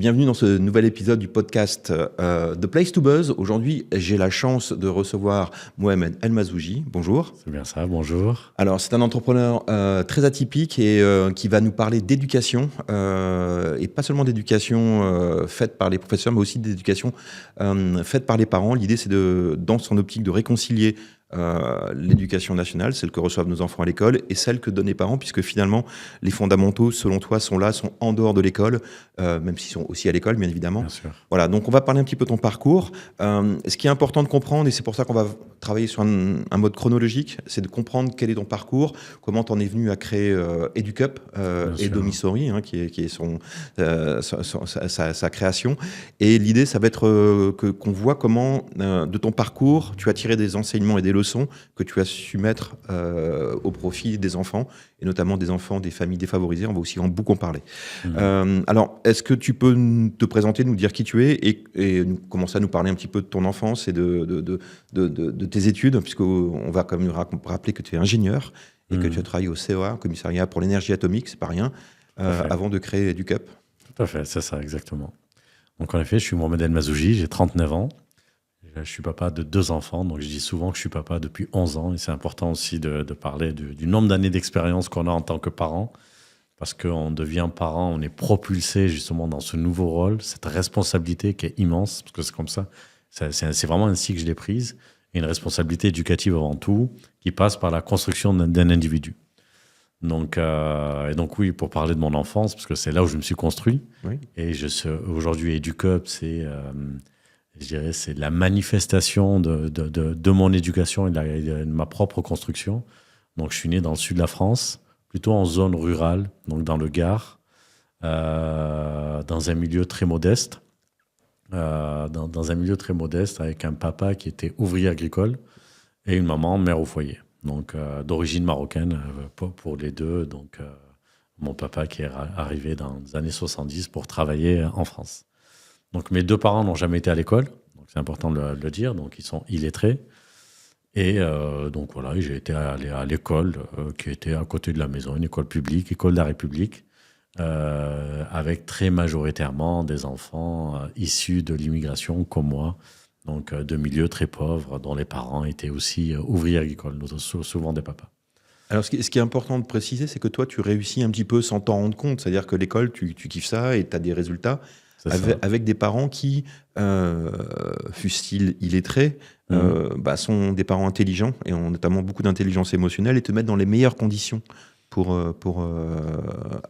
bienvenue dans ce nouvel épisode du podcast The Place to Buzz. Aujourd'hui, j'ai la chance de recevoir Mohamed El Mazzouji. Bonjour. C'est bien ça, bonjour. Alors, c'est un entrepreneur très atypique et qui va nous parler d'éducation, et pas seulement d'éducation faite par les professeurs, mais aussi d'éducation faite par les parents. L'idée, c'est dans son optique de réconcilier l'éducation nationale, celle que reçoivent nos enfants à l'école, et celle que donnent les parents, puisque finalement, les fondamentaux, selon toi, sont en dehors de l'école, même s'ils sont aussi à l'école, bien évidemment. Bien sûr. Voilà, donc on va parler un petit peu de ton parcours. Ce qui est important de comprendre, et c'est pour ça qu'on va travailler sur un mode chronologique, c'est de comprendre quel est ton parcours, comment tu en es venu à créer EduCup et Domisori, qui est sa création. Et l'idée, ça va être qu'on voit comment, de ton parcours, tu as tiré des enseignements et des leçons que tu as su mettre au profit des enfants, et notamment des enfants des familles défavorisées. On va aussi en beaucoup en parler. Alors, est-ce que tu peux te présenter, nous dire qui tu es et commencer à nous parler un petit peu de ton enfance et de tes études, puisqu'on va quand même rappeler que tu es ingénieur et que tu as travaillé au CEA, Commissariat pour l'énergie atomique, c'est pas rien, avant de créer EduCup. Tout à fait, c'est ça, exactement. Donc en effet, je suis Mohamed El Mazzouji, j'ai 39 ans. Je suis papa de 2 enfants, donc je dis souvent que je suis papa depuis 11 ans. Et c'est important aussi de parler du nombre d'années d'expérience qu'on a en tant que parent. Parce qu'on devient parent, on est propulsé justement dans ce nouveau rôle, cette responsabilité qui est immense, parce que c'est comme ça. C'est vraiment ainsi que je l'ai prise. Et une responsabilité éducative avant tout, qui passe par la construction d'un individu. Donc oui, pour parler de mon enfance, parce que c'est là où je me suis construit. Oui. Et aujourd'hui, EduCup, je dirais, c'est la manifestation de mon éducation et de ma propre construction. Donc, je suis né dans le sud de la France, plutôt en zone rurale, donc dans le Gard, dans un milieu très modeste. Dans un milieu très modeste, avec un papa qui était ouvrier agricole et une maman mère au foyer. Donc, d'origine marocaine pour les deux. Donc, mon papa qui est arrivé dans les années 70 pour travailler en France. Donc, mes 2 parents n'ont jamais été à l'école, donc c'est important de le dire, donc ils sont illettrés. Et donc voilà, j'ai été allé à l'école qui était à côté de la maison, une école publique, école de la République, avec très majoritairement des enfants issus de l'immigration comme moi, donc de milieux très pauvres, dont les parents étaient aussi ouvriers agricoles, souvent des papas. Alors, ce qui est important de préciser, c'est que toi, tu réussis un petit peu sans t'en rendre compte, c'est-à-dire que l'école, tu kiffes ça et tu as des résultats. Avec des parents qui, fussent-ils illettrés, sont des parents intelligents et ont notamment beaucoup d'intelligence émotionnelle et te mettent dans les meilleures conditions pour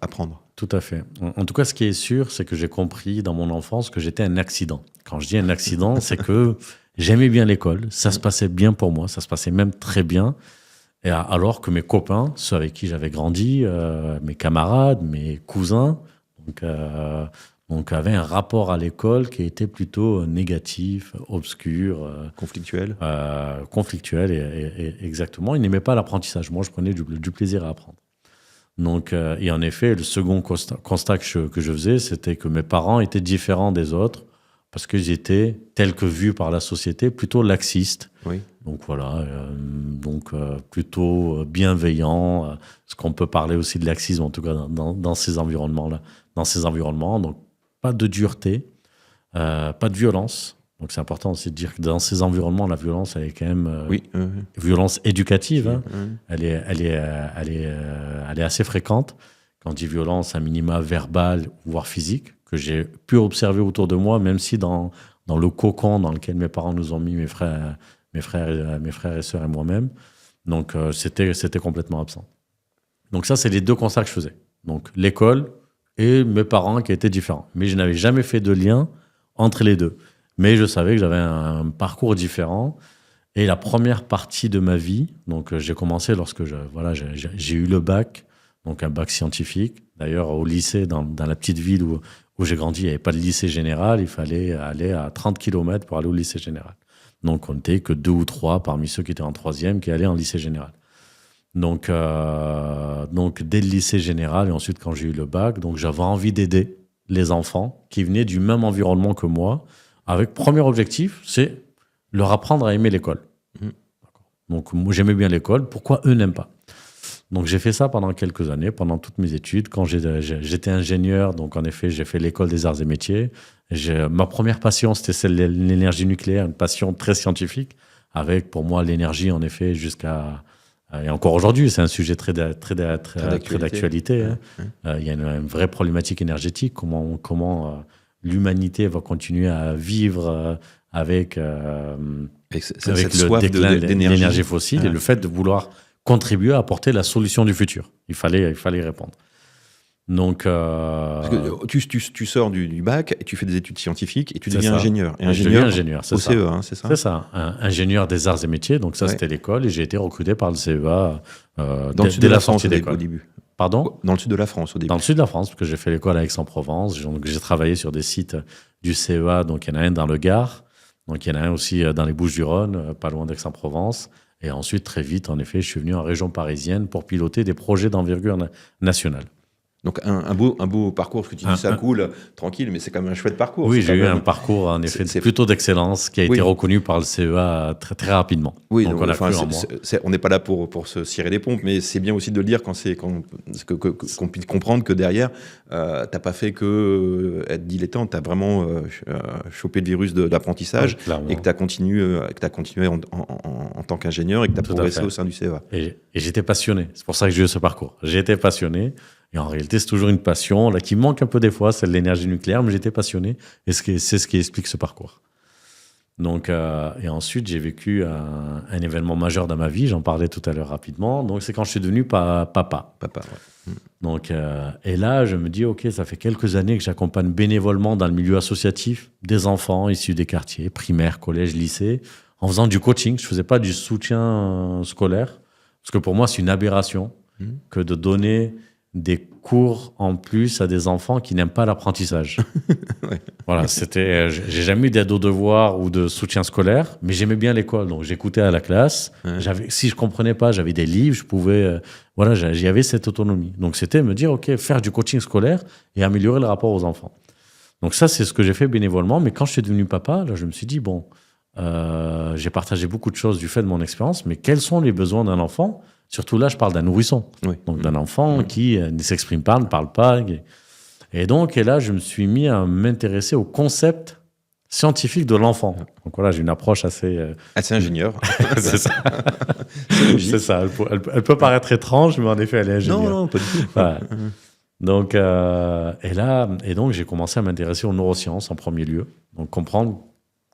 apprendre. Tout à fait. En tout cas, ce qui est sûr, c'est que j'ai compris dans mon enfance que j'étais un accident. Quand je dis un accident, c'est que j'aimais bien l'école, ça se passait bien pour moi, ça se passait même très bien. Et alors que mes copains, ceux avec qui j'avais grandi, mes camarades, mes cousins, donc avait un rapport à l'école qui était plutôt négatif, obscur. Conflictuel. Conflictuel, et exactement. Il n'aimait pas l'apprentissage. Moi, je prenais du plaisir à apprendre. Donc, et en effet, le second constat que je faisais, c'était que mes parents étaient différents des autres parce qu'ils étaient, tels que vus par la société, plutôt laxistes. Oui. Donc voilà, plutôt bienveillants. Ce qu'on peut parler aussi de laxisme, en tout cas dans ces environnements-là. Dans ces environnements, donc pas de dureté, pas de violence. Donc c'est important aussi de dire que dans ces environnements, la violence, elle est quand même violence éducative. Hein. Elle est assez fréquente. Quand on dit violence, à minima verbale, voire physique, que j'ai pu observer autour de moi, même si dans le cocon dans lequel mes parents nous ont mis, mes frères et sœurs et moi-même. Donc c'était complètement absent. Donc ça, c'est les 2 constats que je faisais. Donc l'école et mes parents qui étaient différents. Mais je n'avais jamais fait de lien entre les 2. Mais je savais que j'avais un parcours différent. Et la première partie de ma vie, donc j'ai commencé lorsque j'ai eu le bac, donc un bac scientifique. D'ailleurs, au lycée, dans la petite ville où j'ai grandi, il n'y avait pas de lycée général. Il fallait aller à 30 km pour aller au lycée général. Donc on n'était que 2 ou 3 parmi ceux qui étaient en 3e qui allaient en lycée général. Donc dès le lycée général et ensuite quand j'ai eu le bac, donc j'avais envie d'aider les enfants qui venaient du même environnement que moi, avec premier objectif, c'est leur apprendre à aimer l'école. Donc moi j'aimais bien l'école, pourquoi eux n'aiment pas? Donc j'ai fait ça pendant quelques années, pendant toutes mes études. Quand j'étais ingénieur, donc en effet, j'ai fait l'école des arts et métiers. Ma première passion, c'était celle de l'énergie nucléaire, une passion très scientifique, avec pour moi l'énergie, en effet, jusqu'à... Et encore aujourd'hui, c'est un sujet très d'actualité. Hein. Il y a une vraie problématique énergétique. Comment l'humanité va continuer à vivre avec le déclin de l'énergie fossile et le fait de vouloir contribuer à apporter la solution du futur. Il fallait y répondre. Donc, parce que tu sors du bac et tu fais des études scientifiques et tu deviens ingénieur. Et je deviens ingénieur, c'est au ça. CEA, hein, c'est ça. C'est ça, ingénieur des arts et métiers. Donc ça, c'était l'école et j'ai été recruté par le CEA dans le sud de la France au début. Pardon ? Dans le sud de la France au début. Dans le sud de la France, parce que j'ai fait l'école à Aix-en-Provence. Donc j'ai travaillé sur des sites du CEA. Donc il y en a un dans le Gard. Donc il y en a un aussi dans les Bouches-du-Rhône, pas loin d'Aix-en-Provence. Et ensuite, très vite, en effet, je suis venu en région parisienne pour piloter des projets d'envergure nationale. Donc un beau parcours, parce que tu dis ça cool, tranquille, mais c'est quand même un chouette parcours. Oui, j'ai eu un parcours en effet plutôt d'excellence qui a été reconnu par le CEA très, très rapidement. Oui, donc on n'est pas là pour se cirer les pompes, mais c'est bien aussi de le dire qu'on puisse comprendre que derrière, t'as pas fait que être dilettante, t'as vraiment chopé le virus d'apprentissage et que t'as continué en tant qu'ingénieur et que t'as progressé au sein du CEA. Et j'étais passionné, c'est pour ça que j'ai eu ce parcours. J'étais passionné. Et en réalité, c'est toujours une passion là, qui manque un peu des fois, c'est l'énergie nucléaire, mais j'étais passionné et c'est ce qui explique ce parcours. Donc, et ensuite, j'ai vécu un événement majeur dans ma vie, j'en parlais tout à l'heure rapidement. Donc, c'est quand je suis devenu papa. Papa, ouais. Donc, et là, je me dis, OK, ça fait quelques années que j'accompagne bénévolement dans le milieu associatif des enfants issus des quartiers, primaires, collèges, lycées, en faisant du coaching. Je ne faisais pas du soutien scolaire, parce que pour moi, c'est une aberration que de donner des cours en plus à des enfants qui n'aiment pas l'apprentissage. Ouais. Voilà, j'ai jamais eu d'aide aux devoirs ou de soutien scolaire, mais j'aimais bien l'école, donc j'écoutais à la classe. Ouais. Si je comprenais pas, j'avais des livres, je pouvais, j'y avais cette autonomie. Donc c'était me dire, OK, faire du coaching scolaire et améliorer le rapport aux enfants. Donc ça, c'est ce que j'ai fait bénévolement, mais quand je suis devenu papa, là, je me suis dit, bon, j'ai partagé beaucoup de choses du fait de mon expérience, mais quels sont les besoins d'un enfant ? Surtout là, je parle d'un nourrisson, donc d'un enfant qui ne s'exprime pas, ne parle pas. Et là, je me suis mis à m'intéresser au concept scientifique de l'enfant. Donc voilà, j'ai une approche assez ingénieur. C'est ça. C'est ça. Elle peut paraître étrange, mais en effet, elle est ingénieure. Non, pas du tout. Ouais. Donc, donc, j'ai commencé à m'intéresser aux neurosciences en premier lieu. Donc, comprendre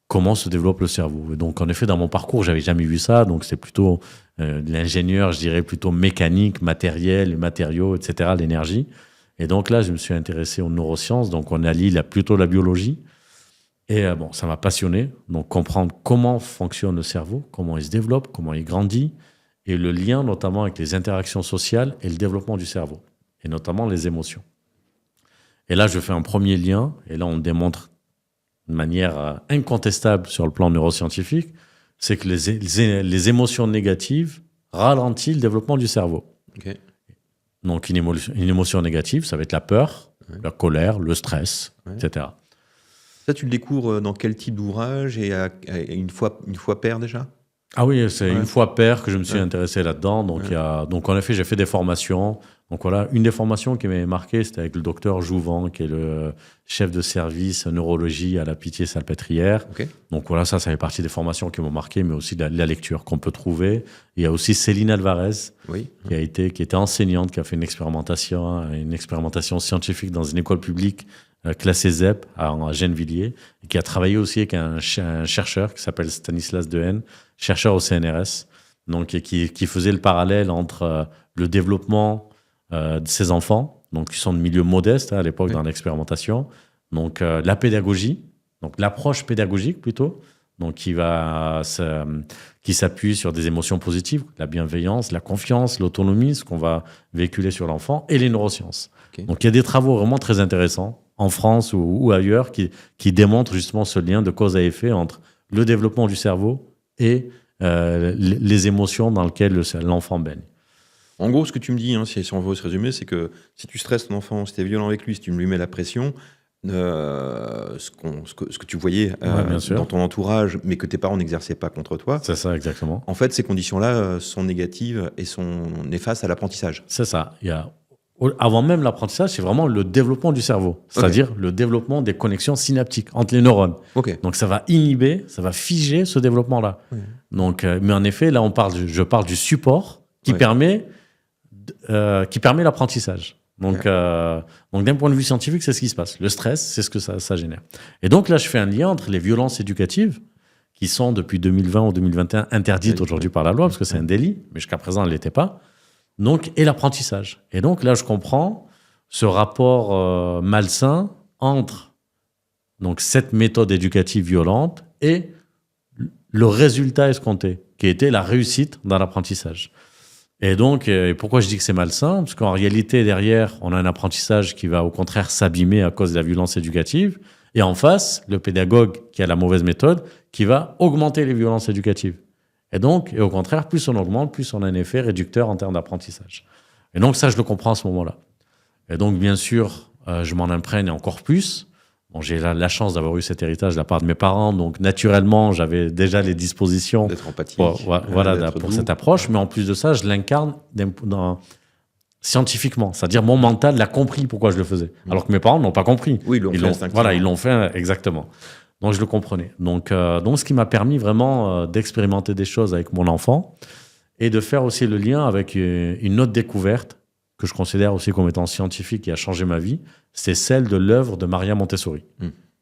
comment se développe le cerveau. Et donc, en effet, dans mon parcours, j'avais jamais vu ça. Donc, c'est plutôt l'ingénieur, je dirais, plutôt mécanique, matériel, les matériaux, etc., l'énergie. Et donc là, je me suis intéressé aux neurosciences. Donc, on allie plutôt la biologie. Et ça m'a passionné. Donc, comprendre comment fonctionne le cerveau, comment il se développe, comment il grandit, et le lien notamment avec les interactions sociales et le développement du cerveau, et notamment les émotions. Et là, je fais un premier lien. Et là, on démontre de manière incontestable sur le plan neuroscientifique, c'est que les émotions négatives ralentissent le développement du cerveau. Okay. Donc, une émotion négative, ça va être la peur, la colère, le stress, etc. Ça, tu le découvres dans quel type d'ouvrage et une fois pair déjà ? Ah oui, c'est une fois pair que je me suis intéressé là-dedans. Donc, en effet, j'ai fait des formations. Donc voilà, une des formations qui m'avait marqué, c'était avec le docteur Jouvent, qui est le chef de service neurologie à la Pitié-Salpêtrière. Okay. Donc voilà, ça fait partie des formations qui m'ont marqué, mais aussi de la lecture qu'on peut trouver. Il y a aussi Céline Alvarez, qui était enseignante, qui a fait une expérimentation scientifique dans une école publique classée ZEP à Gennevilliers, et qui a travaillé aussi avec un chercheur qui s'appelle Stanislas Dehaene, chercheur au CNRS, donc qui faisait le parallèle entre le développement de ces enfants, donc qui sont de milieux modestes à l'époque dans l'expérimentation, donc la pédagogie, donc l'approche pédagogique plutôt, donc qui s'appuie sur des émotions positives, la bienveillance, la confiance, l'autonomie, ce qu'on va véhiculer sur l'enfant, et les neurosciences. Okay. Donc il y a des travaux vraiment très intéressants en France ou ailleurs qui démontrent justement ce lien de cause à effet entre le développement du cerveau et les émotions dans lesquelles l'enfant baigne. En gros, ce que tu me dis, si on veut se résumer, c'est que si tu stresses ton enfant, si tu es violent avec lui, si tu lui mets la pression, ce que tu voyais bien sûr. dans ton entourage, mais que tes parents n'exerçaient pas contre toi. C'est ça, exactement. En fait, ces conditions-là sont négatives et sont néfastes à l'apprentissage. C'est ça. Avant même l'apprentissage, c'est vraiment le développement du cerveau, c'est-à-dire le développement des connexions synaptiques entre les neurones. Donc ça va inhiber, ça va figer ce développement-là. Donc, mais en effet, là, je parle du support qui permet l'apprentissage. Donc d'un point de vue scientifique, c'est ce qui se passe. Le stress, c'est ce que ça génère. Et donc là, je fais un lien entre les violences éducatives, qui sont depuis 2020 ou 2021 interdites aujourd'hui par la loi, parce que c'est un délit, mais jusqu'à présent, elles ne l'étaient pas. Donc, et l'apprentissage. Et donc là, je comprends ce rapport malsain entre donc, cette méthode éducative violente et le résultat escompté, qui était la réussite dans l'apprentissage. Et donc, pourquoi je dis que c'est malsain ? Parce qu'en réalité, derrière, on a un apprentissage qui va au contraire s'abîmer à cause de la violence éducative. Et en face, le pédagogue qui a la mauvaise méthode, qui va augmenter les violences éducatives. Et au contraire, plus on augmente, plus on a un effet réducteur en termes d'apprentissage. Et donc ça, je le comprends à ce moment-là. Et donc, bien sûr, je m'en imprègne encore plus. Bon, j'ai la chance d'avoir eu cet héritage de la part de mes parents, donc naturellement, j'avais déjà les dispositions d'être empathique, pour cette approche, mais en plus de ça, je l'incarne scientifiquement, c'est-à-dire mon mental l'a compris pourquoi je le faisais, alors que mes parents n'ont pas compris. Oui, ils l'ont fait. Voilà, ils l'ont fait exactement. Donc je le comprenais. Donc ce qui m'a permis vraiment d'expérimenter des choses avec mon enfant et de faire aussi le lien avec une autre découverte que je considère aussi comme étant scientifique qui a changé ma vie, c'est celle de l'œuvre de Maria Montessori.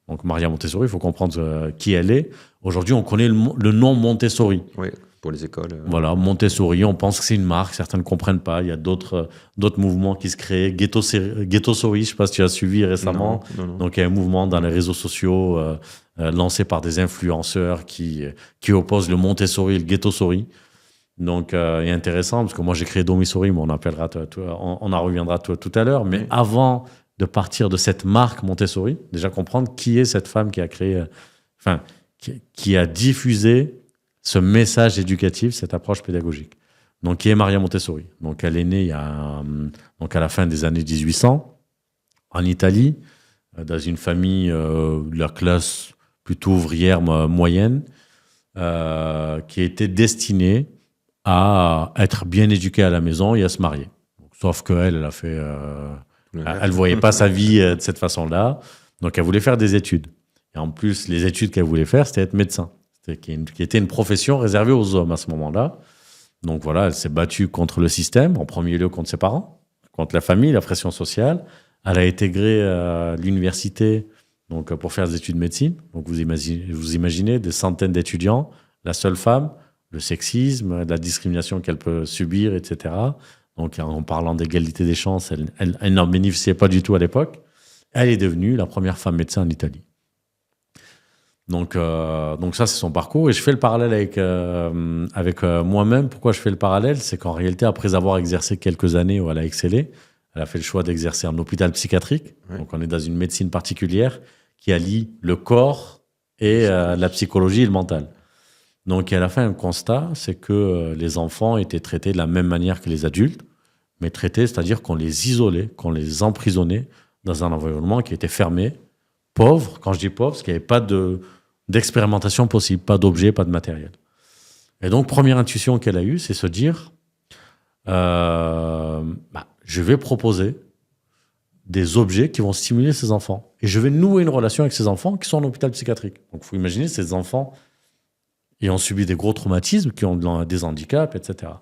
Donc Maria Montessori, il faut comprendre qui elle est. Aujourd'hui, on connaît le nom Montessori. Oui, pour les écoles. Voilà, Montessori, on pense que c'est une marque, certains ne comprennent pas. Il y a d'autres mouvements qui se créent. Ghettosori, je ne sais pas si tu as suivi récemment. Non. Donc il y a un mouvement dans les réseaux sociaux lancé par des influenceurs qui opposent le Montessori et le Ghettosori. Donc, il est intéressant, parce que moi, j'ai créé Domisori, mais on en reviendra tout à l'heure. Mais avant de partir de cette marque Montessori, déjà comprendre qui est cette femme qui a créé, qui a diffusé ce message éducatif, cette approche pédagogique. Donc, qui est Maria Montessori. Donc, elle est née à la fin des années 1800, en Italie, dans une famille de la classe plutôt ouvrière moyenne, qui était destinée à être bien éduquée à la maison et à se marier. Sauf qu'elle, elle a fait... elle voyait pas sa vie de cette façon-là. Donc, elle voulait faire des études. Et en plus, les études qu'elle voulait faire, c'était être médecin. Qui était une profession réservée aux hommes à ce moment-là. Donc, voilà, elle s'est battue contre le système, en premier lieu contre ses parents, contre la famille, la pression sociale. Elle a intégré l'université donc, pour faire des études de médecine. Donc, vous imaginez des centaines d'étudiants, la seule femme, le sexisme, la discrimination qu'elle peut subir, etc. Donc, en parlant d'égalité des chances, elle n'en bénéficiait pas du tout à l'époque. Elle est devenue la première femme médecin en Italie. Donc ça, c'est son parcours. Et je fais le parallèle avec moi-même. Pourquoi je fais le parallèle ? C'est qu'en réalité, après avoir exercé quelques années où elle a excellé, elle a fait le choix d'exercer en hôpital psychiatrique. Ouais. Donc, on est dans une médecine particulière qui allie le corps et la psychologie et le mental. Donc, elle a fait un constat, c'est que les enfants étaient traités de la même manière que les adultes, mais traités, c'est-à-dire qu'on les isolait, qu'on les emprisonnait dans un environnement qui était fermé, pauvre. Quand je dis pauvre, parce qu'il n'y avait pas d'expérimentation possible, pas d'objets, pas de matériel. Et donc, première intuition qu'elle a eue, c'est se dire, je vais proposer des objets qui vont stimuler ces enfants. Et je vais nouer une relation avec ces enfants qui sont en hôpital psychiatrique. Donc, il faut imaginer ces enfants qui ont subi des gros traumatismes, qui ont des handicaps, etc.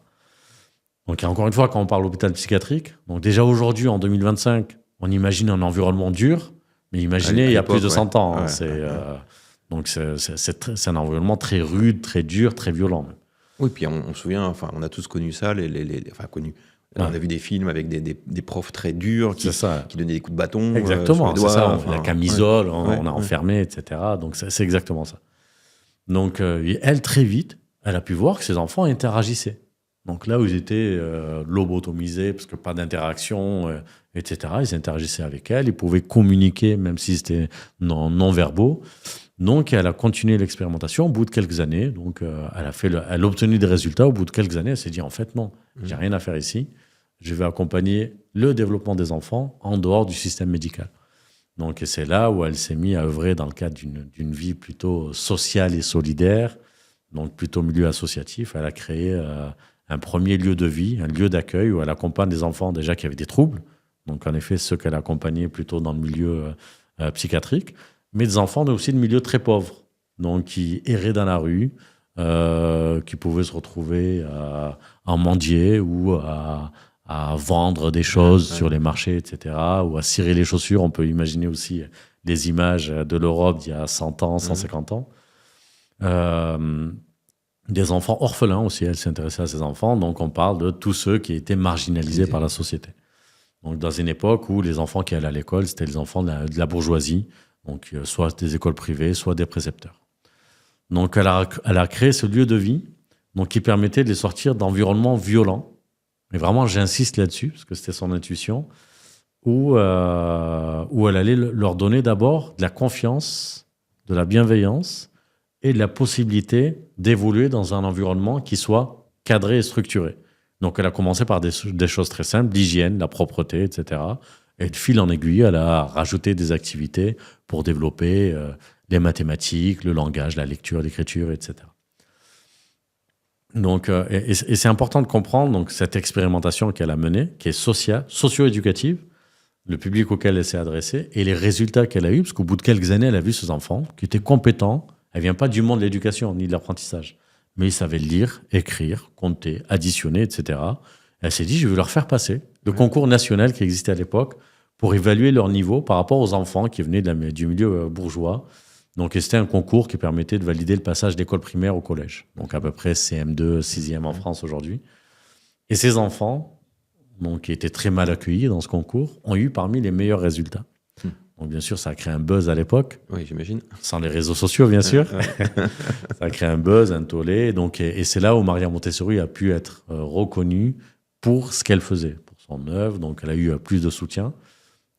Donc, encore une fois, quand on parle d'hôpital psychiatrique, donc déjà aujourd'hui, en 2025, on imagine un environnement dur, mais imaginez, il y a plus de 100 ans. Donc, c'est un environnement très rude, très dur, très violent. Même. Oui, puis on se souvient, on a tous connu ça, connu. On a vu des films avec des profs très durs qui donnaient des coups de bâton. Exactement, sur les doigts, c'est ça. La camisole, on a enfermé, etc. Donc, c'est exactement ça. Donc, elle, très vite, elle a pu voir que ses enfants interagissaient. Donc là où ils étaient lobotomisés, parce que pas d'interaction, etc., ils interagissaient avec elle, ils pouvaient communiquer, même si c'était non-verbaux. Donc, elle a continué l'expérimentation au bout de quelques années. Donc, elle a obtenu des résultats. Au bout de quelques années, elle s'est dit, en fait, non, j'ai rien à faire ici. Je vais accompagner le développement des enfants en dehors du système médical. Donc, et c'est là où elle s'est mise à œuvrer dans le cadre d'une vie plutôt sociale et solidaire, donc plutôt milieu associatif. Elle a créé un premier lieu de vie, un lieu d'accueil où elle accompagne des enfants déjà qui avaient des troubles. Donc, en effet, ceux qu'elle accompagnait plutôt dans le milieu psychiatrique, mais des enfants aussi de milieux très pauvres, donc qui erraient dans la rue, qui pouvaient se retrouver à mendier ou à vendre des choses sur les marchés, etc., ou à cirer les chaussures. On peut imaginer aussi les images de l'Europe d'il y a 100 ans, 150 ans. Des enfants orphelins aussi, elle s'intéressait à ces enfants. Donc, on parle de tous ceux qui étaient marginalisés par la société. Donc, dans une époque où les enfants qui allaient à l'école, c'était les enfants de la bourgeoisie, donc soit des écoles privées, soit des précepteurs. Donc, elle a créé ce lieu de vie donc, qui permettait de les sortir d'environnements violents. Mais vraiment, j'insiste là-dessus, parce que c'était son intuition, où elle allait leur donner d'abord de la confiance, de la bienveillance et de la possibilité d'évoluer dans un environnement qui soit cadré et structuré. Donc, elle a commencé par des choses très simples, l'hygiène, la propreté, etc. Et de fil en aiguille, elle a rajouté des activités pour développer les mathématiques, le langage, la lecture, l'écriture, etc. Donc, et c'est important de comprendre donc, cette expérimentation qu'elle a menée, qui est socio-éducative, le public auquel elle s'est adressée et les résultats qu'elle a eus, parce qu'au bout de quelques années, elle a vu ces enfants qui étaient compétents. Elle ne vient pas du monde de l'éducation ni de l'apprentissage, mais ils savaient lire, écrire, compter, additionner, etc. Elle s'est dit, je vais leur faire passer le concours national qui existait à l'époque pour évaluer leur niveau par rapport aux enfants qui venaient du milieu bourgeois. Donc, c'était un concours qui permettait de valider le passage d'école primaire au collège. Donc, à peu près CM2, 6e en France aujourd'hui. Et ces enfants, donc, qui étaient très mal accueillis dans ce concours, ont eu parmi les meilleurs résultats. Donc, bien sûr, ça a créé un buzz à l'époque. Oui, j'imagine. Sans les réseaux sociaux, bien sûr. Ça a créé un buzz, un tollé. Donc, et c'est là où Maria Montessori a pu être reconnue pour ce qu'elle faisait, pour son œuvre. Donc, elle a eu plus de soutien.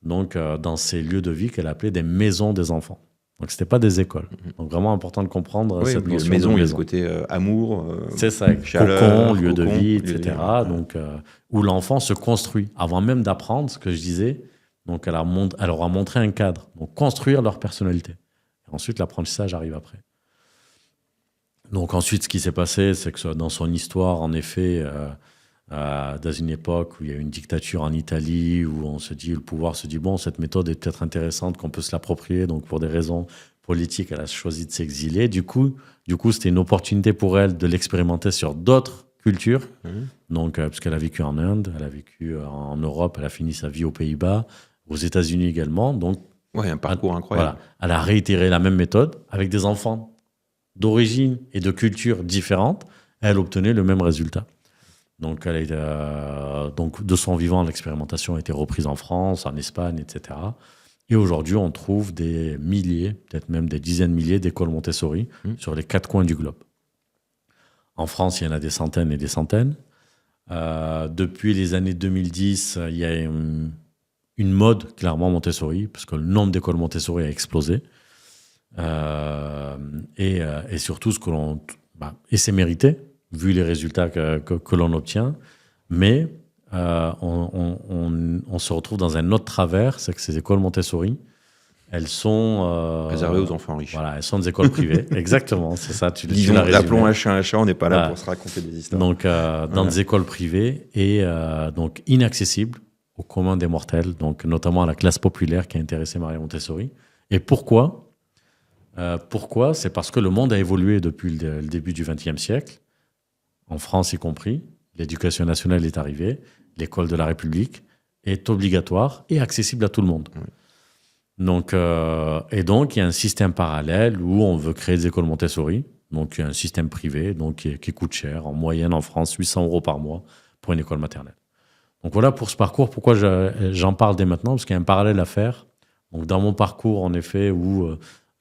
Donc, dans ces lieux de vie qu'elle appelait des maisons des enfants. Donc, ce n'était pas des écoles. Donc, vraiment important de comprendre cette notion de maison. Il y a ce côté amour, c'est ça, chaleur, cocon, lieu de vie, lieu etc. de vie. Donc, où l'enfant se construit. Avant même d'apprendre, ce que je disais, donc elle leur a montré un cadre. Donc, construire leur personnalité. Et ensuite, l'apprentissage arrive après. Donc, ensuite, ce qui s'est passé, c'est que dans son histoire, en effet, dans une époque où il y a une dictature en Italie, où le pouvoir se dit, bon, cette méthode est peut-être intéressante, qu'on peut se l'approprier, donc pour des raisons politiques, elle a choisi de s'exiler. Du coup, c'était une opportunité pour elle de l'expérimenter sur d'autres cultures. Donc, puisqu'elle a vécu en Inde, elle a vécu en Europe, elle a fini sa vie aux Pays-Bas, aux États-Unis également. Donc, un parcours incroyable. Voilà, elle a réitéré la même méthode avec des enfants d'origine et de culture différentes. Elle obtenait le même résultat. Donc, donc, de son vivant, l'expérimentation a été reprise en France, en Espagne, etc. Et aujourd'hui, on trouve des milliers, peut-être même des dizaines de milliers d'écoles Montessori sur les 4 coins du globe. En France, il y en a des centaines et des centaines. Depuis les années 2010, il y a une mode clairement Montessori, parce que le nombre d'écoles Montessori a explosé. Et surtout, et c'est mérité, vu les résultats que l'on obtient, mais on se retrouve dans un autre travers, c'est que ces écoles Montessori, elles sont... réservées aux enfants riches. Voilà, elles sont des écoles privées. Exactement, c'est ça. Appelons un chat, on n'est pas là pour se raconter des histoires. Donc, dans des écoles privées et donc inaccessibles au commun des mortels, donc notamment à la classe populaire qui a intéressé Maria Montessori. Et pourquoi ? C'est parce que le monde a évolué depuis le début du XXe siècle, en France y compris. L'éducation nationale est arrivée, l'école de la République est obligatoire et accessible à tout le monde. Oui. Donc, il y a un système parallèle où on veut créer des écoles Montessori. Donc, il y a un système privé qui coûte cher, en moyenne en France, 800 € par mois pour une école maternelle. Donc voilà pour ce parcours, pourquoi j'en parle dès maintenant, parce qu'il y a un parallèle à faire. Donc, dans mon parcours, en effet, où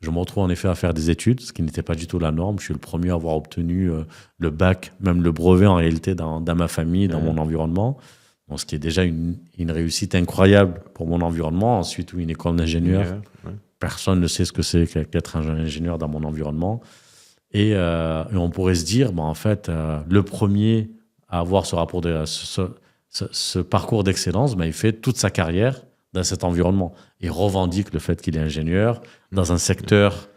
je me retrouve en effet à faire des études, ce qui n'était pas du tout la norme. Je suis le premier à avoir obtenu le bac, même le brevet en réalité, dans ma famille, dans mon environnement. Donc, ce qui est déjà une réussite incroyable pour mon environnement. Ensuite, une école d'ingénieur. Personne ne sait ce que c'est qu'être un ingénieur dans mon environnement. Et on pourrait se dire, en fait, le premier à avoir ce parcours d'excellence, il fait toute sa carrière dans cet environnement. Il revendique le fait qu'il est ingénieur dans un secteur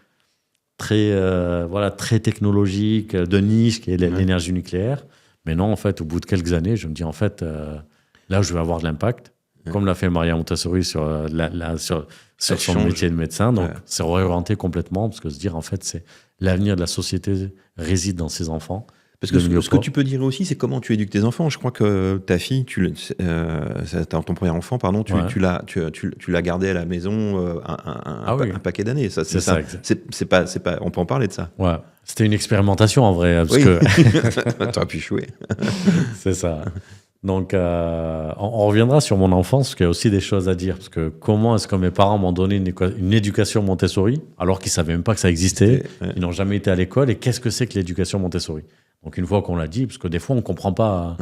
très, très technologique, de niche, qui est l'énergie nucléaire. Mais non, en fait, au bout de quelques années, je me dis, en fait, là où je vais avoir de l'impact, comme l'a fait Maria Montessori sur son métier de médecin. Donc, c'est réorienté complètement, parce que se dire, en fait, c'est l'avenir de la société réside dans ses enfants. Parce que ce que tu peux dire aussi, c'est comment tu éduques tes enfants. Je crois que ta fille, ton premier enfant, pardon, tu l'as gardé à la maison un paquet d'années. C'est pas, on peut en parler de ça. Ouais. C'était une expérimentation en vrai. Parce que tu aurais pu échouer. C'est ça. Donc, on reviendra sur mon enfance, parce qu'il y a aussi des choses à dire. Parce que comment est-ce que mes parents m'ont donné une éducation Montessori, alors qu'ils ne savaient même pas que ça existait. Ils n'ont jamais été à l'école. Et qu'est-ce que c'est que l'éducation Montessori? Donc, une fois qu'on l'a dit, parce que des fois, on ne comprend pas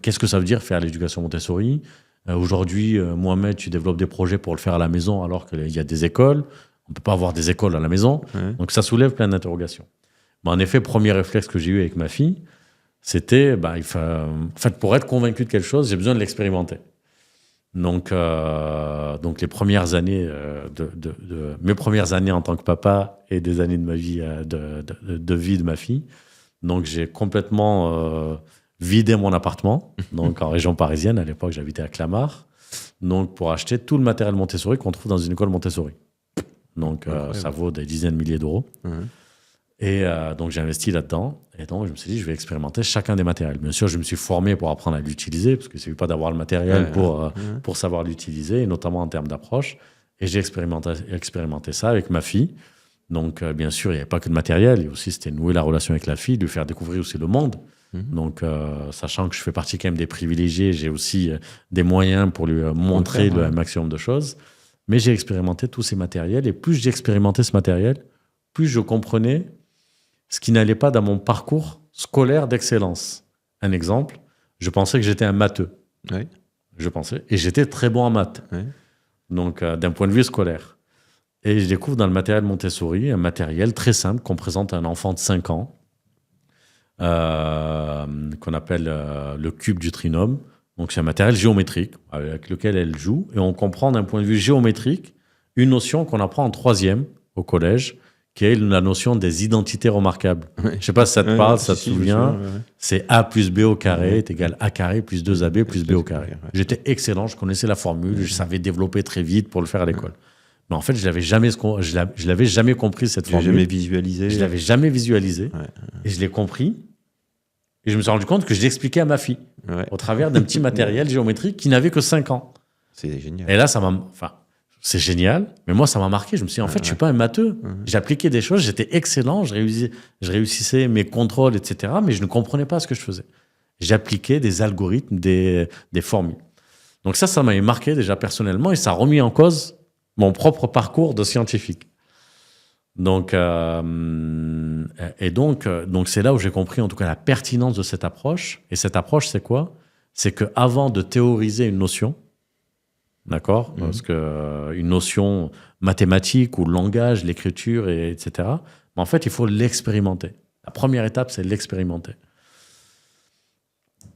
qu'est-ce que ça veut dire faire l'éducation Montessori. Aujourd'hui, Mohamed, tu développes des projets pour le faire à la maison, alors qu'il y a des écoles. On ne peut pas avoir des écoles à la maison. Donc, ça soulève plein d'interrogations. Mais en effet, premier réflexe que j'ai eu avec ma fille, c'était, en fait, pour être convaincu de quelque chose, j'ai besoin de l'expérimenter. Donc les premières années mes premières années en tant que papa et des années de ma vie, de vie de ma fille, donc j'ai complètement vidé mon appartement, donc en région parisienne. À l'époque, j'habitais à Clamart, donc pour acheter tout le matériel Montessori qu'on trouve dans une école Montessori. Donc ça vaut des dizaines de milliers d'euros. Et donc, j'ai investi là-dedans. Et donc, je me suis dit, je vais expérimenter chacun des matériels. Bien sûr, je me suis formé pour apprendre à l'utiliser, parce qu'il ne suffit pas d'avoir le matériel pour savoir l'utiliser, et notamment en termes d'approche. Et j'ai expérimenté ça avec ma fille. Donc, bien sûr, il n'y avait pas que de matériel. Et aussi, c'était nouer la relation avec la fille, lui faire découvrir aussi le monde. Donc, sachant que je fais partie quand même des privilégiés, j'ai aussi des moyens pour lui montrer le maximum de choses. Mais j'ai expérimenté tous ces matériels. Et plus j'expérimentais ce matériel, plus je comprenais ce qui n'allait pas dans mon parcours scolaire d'excellence. Un exemple, je pensais que j'étais un matheux. Oui. Je pensais. Et j'étais très bon en maths. Oui. Donc, d'un point de vue scolaire. Et je découvre dans le matériel Montessori un matériel très simple qu'on présente à un enfant de 5 ans, qu'on appelle le cube du trinôme. Donc, c'est un matériel géométrique avec lequel elle joue. Et on comprend d'un point de vue géométrique une notion qu'on apprend en 3e au collège, qui est la notion des identités remarquables. Je ne sais pas si ça te parle, ça te souvient. C'est A plus B au carré est égal A carré plus 2AB plus B au carré. J'étais excellent, je connaissais la formule, je savais développer très vite pour le faire à l'école. Mais en fait, je l'avais jamais compris, cette formule. Jamais visualisé. Je l'avais jamais visualisé. Et je l'ai compris. Et je me suis rendu compte que je l'expliquais à ma fille au travers d'un petit matériel géométrique qui n'avait que 5 ans. C'est génial. Et là, c'est génial, mais moi, ça m'a marqué. Je me suis dit, en fait, je ne suis pas un matheux. J'appliquais des choses, j'étais excellent, je réussissais mes contrôles, etc., mais je ne comprenais pas ce que je faisais. J'appliquais des algorithmes, des formules. Donc ça m'avait marqué déjà personnellement, et ça a remis en cause mon propre parcours de scientifique. Donc c'est là où j'ai compris, en tout cas, la pertinence de cette approche. Et cette approche, c'est quoi? C'est qu'avant de théoriser une notion, d'accord, parce qu'une notion mathématique ou le langage, l'écriture, etc., en fait, il faut l'expérimenter. La première étape, c'est l'expérimenter.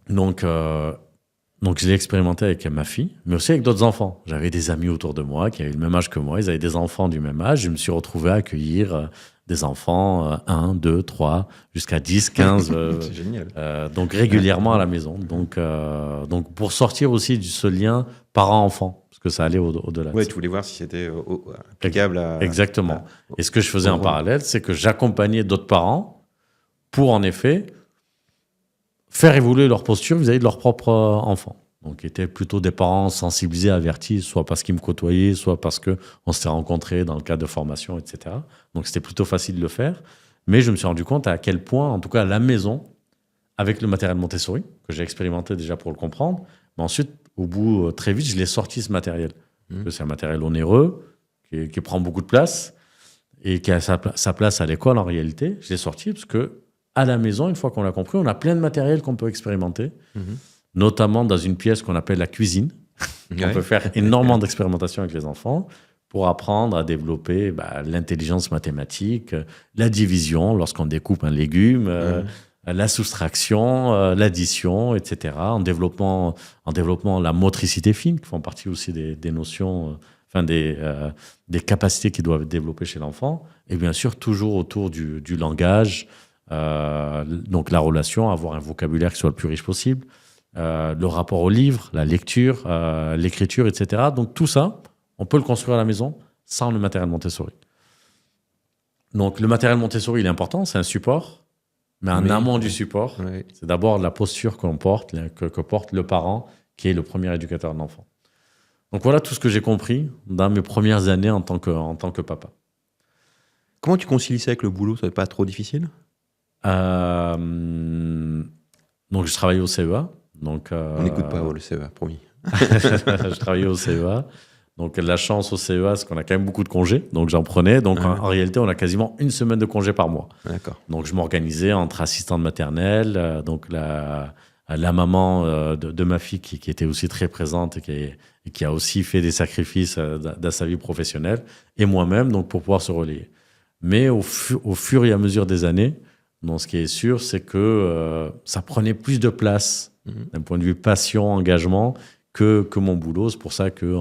Donc, je l'ai expérimenté avec ma fille, mais aussi avec d'autres enfants. J'avais des amis autour de moi qui avaient le même âge que moi. Ils avaient des enfants du même âge. Je me suis retrouvé à accueillir des enfants 1, 2, 3, jusqu'à 10, 15. C'est génial. Donc, régulièrement à la maison. Donc, pour sortir aussi de ce lien parent-enfant, parce que ça allait au-delà. Oui, tu voulais voir si c'était applicable à... Exactement. Et ce que je faisais en parallèle, c'est que j'accompagnais d'autres parents pour, en effet, faire évoluer leur posture vis-à-vis de leur propre enfant. Donc, étaient plutôt des parents sensibilisés, avertis, soit parce qu'ils me côtoyaient, soit parce qu'on s'était rencontrés dans le cadre de formation, etc. Donc, c'était plutôt facile de le faire. Mais je me suis rendu compte à quel point, en tout cas à la maison, avec le matériel Montessori, que j'ai expérimenté déjà pour le comprendre, mais ensuite, au bout, très vite, je l'ai sorti, ce matériel. Parce que c'est un matériel onéreux, qui prend beaucoup de place, et qui a sa place à l'école, en réalité. Je l'ai sorti parce que à la maison, une fois qu'on l'a compris, on a plein de matériel qu'on peut expérimenter, notamment dans une pièce qu'on appelle la cuisine. On peut faire énormément d'expérimentations avec les enfants pour apprendre à développer l'intelligence mathématique, la division lorsqu'on découpe un légume, la soustraction, l'addition, etc. En développement la motricité fine, qui font partie aussi des notions, des capacités qui doivent être développées chez l'enfant. Et bien sûr, toujours autour du langage, donc la relation, avoir un vocabulaire qui soit le plus riche possible, le rapport au livre, la lecture, l'écriture, etc. Donc tout ça, on peut le construire à la maison sans le matériel Montessori. Donc le matériel Montessori, il est important, c'est un support. Mais en amont du support, c'est d'abord la posture que porte le parent, qui est le premier éducateur de l'enfant. Donc voilà tout ce que j'ai compris dans mes premières années en tant que papa. Comment tu concilies ça avec le boulot? Ça n'est pas trop difficile? Donc je travaillais au CEA. On n'écoute pas le CEA, promis. Je travaillais au CEA. Donc la chance au CEA, c'est qu'on a quand même beaucoup de congés. Donc j'en prenais. Donc en réalité, on a quasiment une semaine de congés par mois. D'accord. Donc je m'organisais entre assistante maternelle, donc la maman de ma fille qui était aussi très présente et qui a aussi fait des sacrifices dans sa vie professionnelle, et moi-même, donc pour pouvoir se relayer. Mais au fur et à mesure des années, donc, ce qui est sûr, c'est que ça prenait plus de place d'un point de vue passion, engagement, que mon boulot. C'est pour ça que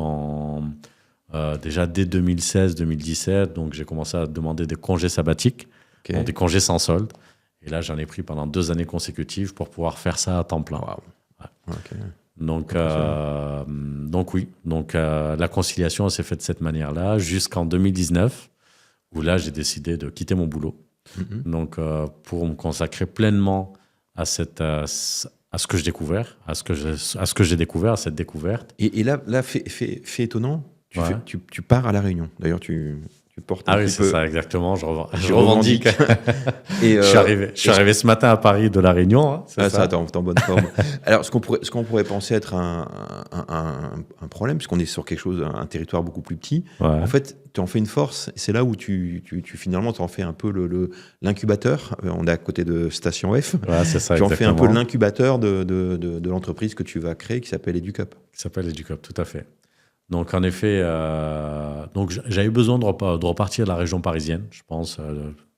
déjà dès 2016-2017, donc j'ai commencé à demander des congés sabbatiques, donc des congés sans solde. Et là, j'en ai pris pendant 2 années consécutives pour pouvoir faire ça à temps plein. Wow. Ouais. Okay. Donc oui. Donc la conciliation s'est faite de cette manière-là jusqu'en 2019, où là, j'ai décidé de quitter mon boulot. Donc pour me consacrer pleinement à ce que j'ai découvert, à ce que j'ai découvert, à cette découverte. Et là fait étonnant, tu pars à La Réunion. D'ailleurs, tu portes un petit peu... c'est ça, exactement. Je revendique. Et je suis arrivé ce matin à Paris de La Réunion. Hein, t'es en bonne forme. Alors, ce qu'on pourrait penser être un problème, puisqu'on est sur un territoire beaucoup plus petit, en fait, tu en fais une force. C'est là où tu finalement, tu en fais un peu l'incubateur. On est à côté de Station F. Ouais, c'est ça, tu en fais un peu l'incubateur de l'entreprise que tu vas créer, qui s'appelle EduCup. Tout à fait. Donc, en effet, j'avais besoin de repartir de la région parisienne, je pense.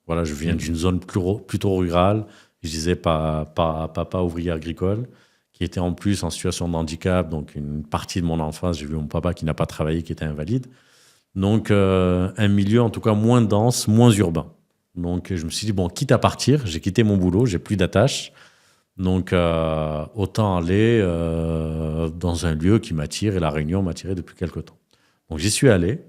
Je viens d'une zone plutôt rurale. Je disais papa ouvrier agricole, qui était en plus en situation de handicap. Donc, une partie de mon enfance, j'ai vu mon papa qui n'a pas travaillé, qui était invalide. Donc, un milieu, en tout cas, moins dense, moins urbain. Donc, je me suis dit, quitte à partir, j'ai quitté mon boulot, j'ai plus d'attache. Donc, autant aller dans un lieu qui m'attire, et La Réunion m'attirait depuis quelque temps. Donc, j'y suis allé.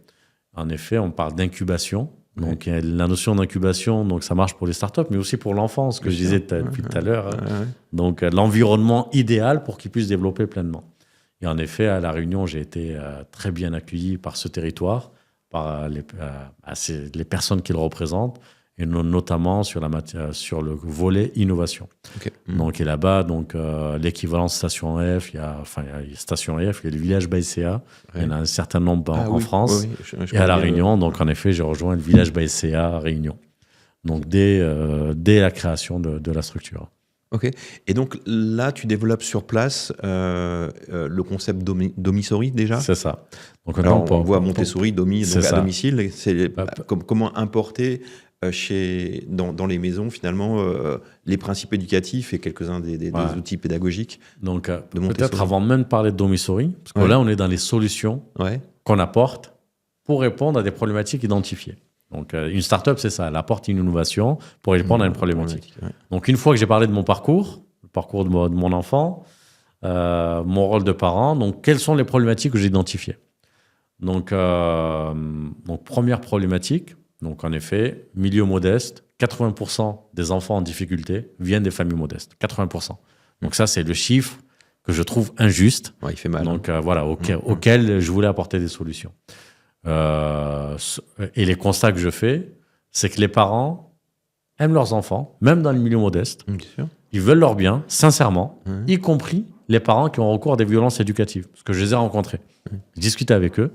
En effet, on parle d'incubation. Donc, la notion d'incubation, donc ça marche pour les startups, mais aussi pour l'enfant, ce que je disais depuis tout à l'heure. Donc, l'environnement idéal pour qu'ils puissent développer pleinement. Et en effet, à La Réunion, j'ai été très bien accueilli par ce territoire, par les personnes qui le représentent, et notamment sur le volet innovation. Donc, et là-bas, l'équivalent Station F, il y a Station F, il y a le village Baïséa, il y en a un certain nombre en France, et à La Réunion. Donc, en effet, j'ai rejoint le village Baïséa à Réunion. Donc, dès la création de la structure. Ok. Et donc là, tu développes sur place le concept Domisori déjà. C'est ça. Donc, on voit Montessori, à domicile. C'est comment importer dans les maisons, finalement, les principes éducatifs et quelques-uns des outils pédagogiques. Donc, peut-être avant même de parler de Domisori, parce que là, on est dans les solutions qu'on apporte pour répondre à des problématiques identifiées. Donc, une start-up, c'est ça, elle apporte une innovation pour répondre à une problématique. Donc, une fois que j'ai parlé de mon parcours, le parcours de mon enfant, mon rôle de parent, donc, quelles sont les problématiques que j'ai identifiées? Donc, première problématique, donc, en effet, milieu modeste, 80% des enfants en difficulté viennent des familles modestes. 80%. Donc, ça, c'est le chiffre que je trouve injuste. Il fait mal. Donc, auquel je voulais apporter des solutions. Et les constats que je fais, c'est que les parents aiment leurs enfants, même dans le milieu modeste. Ils veulent leur bien, sincèrement, y compris les parents qui ont recours à des violences éducatives. Parce que je les ai rencontrés. Je discutais avec eux.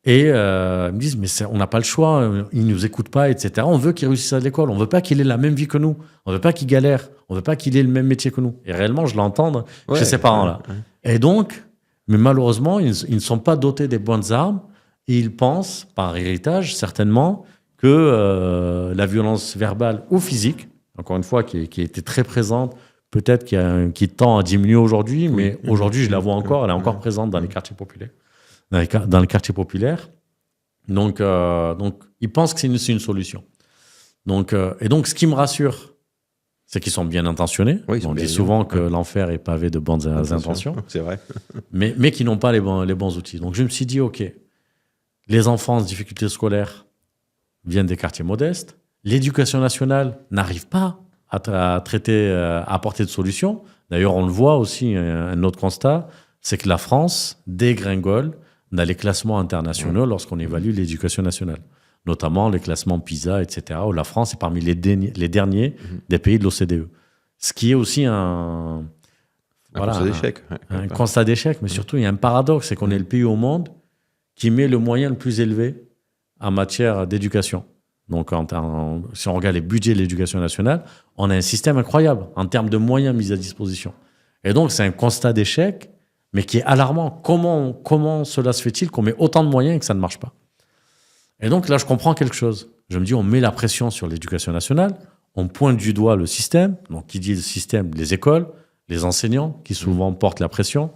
Et ils me disent, mais on n'a pas le choix, ils ne nous écoutent pas, etc. On veut qu'ils réussissent à l'école, on ne veut pas qu'il ait la même vie que nous, on ne veut pas qu'il galère, on ne veut pas qu'il ait le même métier que nous. Et réellement, je l'entends chez ces parents-là. Et donc, mais malheureusement, ils ne sont pas dotés des bonnes armes et ils pensent, par héritage certainement, que la violence verbale ou physique, encore une fois, qui était très présente, peut-être qui tend à diminuer aujourd'hui, mais aujourd'hui, je la vois encore, elle est encore présente dans les quartiers populaires. Dans les quartiers populaires. Donc, ils pensent que c'est une solution. Donc, et donc, ce qui me rassure, c'est qu'ils sont bien intentionnés. Oui, on dit souvent que l'enfer est pavé de bonnes intentions. C'est vrai. mais qui n'ont pas les bons outils. Donc, je me suis dit, OK, les enfants en difficulté scolaire viennent des quartiers modestes. L'éducation nationale n'arrive pas à traiter, à apporter de solutions. D'ailleurs, on le voit aussi, un autre constat, c'est que la France dégringole dans les classements internationaux lorsqu'on évalue l'éducation nationale, notamment les classements PISA, etc., où la France est parmi les derniers des pays de l'OCDE. Ce qui est aussi un constat d'échec. Un constat d'échec, mais surtout, il y a un paradoxe, c'est qu'on est le pays au monde qui met le moyen le plus élevé en matière d'éducation. Donc, si on regarde les budgets de l'éducation nationale, on a un système incroyable en termes de moyens mis à disposition. Et donc, c'est un constat d'échec, mais qui est alarmant. Comment cela se fait-il qu'on met autant de moyens et que ça ne marche pas? Et donc, là, je comprends quelque chose. Je me dis, on met la pression sur l'éducation nationale, on pointe du doigt le système. Donc, qui dit le système? Les écoles, les enseignants, qui souvent portent la pression,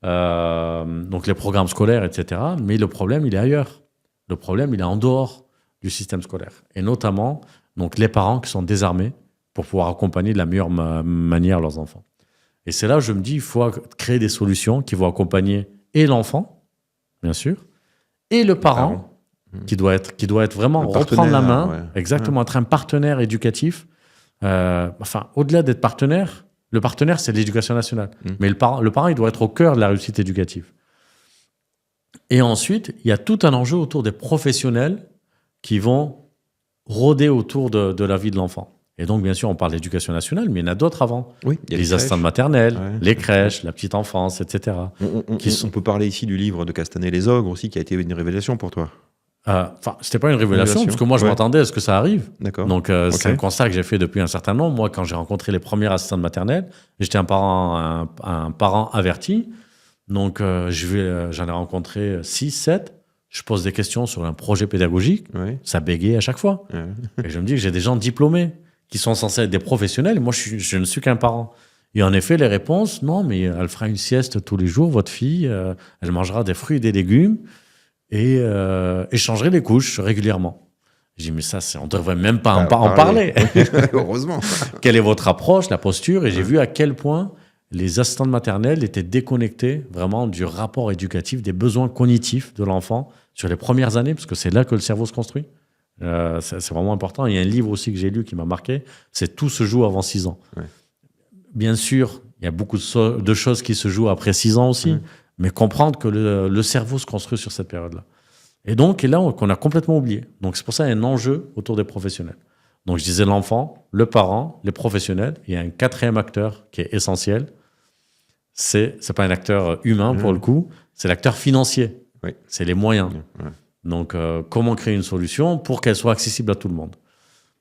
donc les programmes scolaires, etc. Mais le problème, il est ailleurs. Le problème, il est en dehors du système scolaire. Et notamment, donc, les parents qui sont désarmés pour pouvoir accompagner de la meilleure manière leurs enfants. Et c'est là où je me dis, il faut créer des solutions qui vont accompagner et l'enfant, bien sûr, et le parent, qui doit être vraiment reprendre la main, exactement, être un partenaire éducatif. Au-delà d'être partenaire, le partenaire, c'est l'éducation nationale. Mais le parent, il doit être au cœur de la réussite éducative. Et ensuite, il y a tout un enjeu autour des professionnels qui vont rôder autour de la vie de l'enfant. Et donc, bien sûr, on parle d'éducation nationale, mais il y en a d'autres avant. Oui, les assistantes maternelles, les crèches, la petite enfance, etc. On peut parler ici du livre de Castanet, Les Ogres, aussi, qui a été une révélation pour toi. C'était pas une révélation, parce que moi, je m'attendais à ce que ça arrive. D'accord. Donc, c'est un constat que j'ai fait depuis un certain nombre. Moi, quand j'ai rencontré les premières assistantes maternelles, j'étais un parent averti. Donc, j'en ai rencontré 6, 7. Je pose des questions sur un projet pédagogique. Ça bégayait à chaque fois. Et je me dis que j'ai des gens diplômés qui sont censés être des professionnels. Et moi, je ne suis qu'un parent. Et en effet, les réponses, non, mais elle fera une sieste tous les jours, votre fille. Elle mangera des fruits et des légumes. Et changerait les couches régulièrement. Je dis, mais ça, on ne devrait même pas en parler. Heureusement. Quelle est votre approche, la posture? Et j'ai vu à quel point les assistantes maternelles étaient déconnectées vraiment du rapport éducatif, des besoins cognitifs de l'enfant sur les premières années, parce que c'est là que le cerveau se construit. C'est vraiment important. Il y a un livre aussi que j'ai lu qui m'a marqué, c'est Tout se joue avant 6 ans. Bien sûr, il y a beaucoup de choses qui se jouent après 6 ans aussi, mais comprendre que le cerveau se construit sur cette période-là. Et donc, qu'on a complètement oublié. Donc, c'est pour ça qu'il y a un enjeu autour des professionnels. Donc, je disais l'enfant, le parent, les professionnels. Il y a un 4e acteur qui est essentiel. C'est pas un acteur humain, pour le coup, c'est l'acteur financier. C'est les moyens. Donc, comment créer une solution pour qu'elle soit accessible à tout le monde?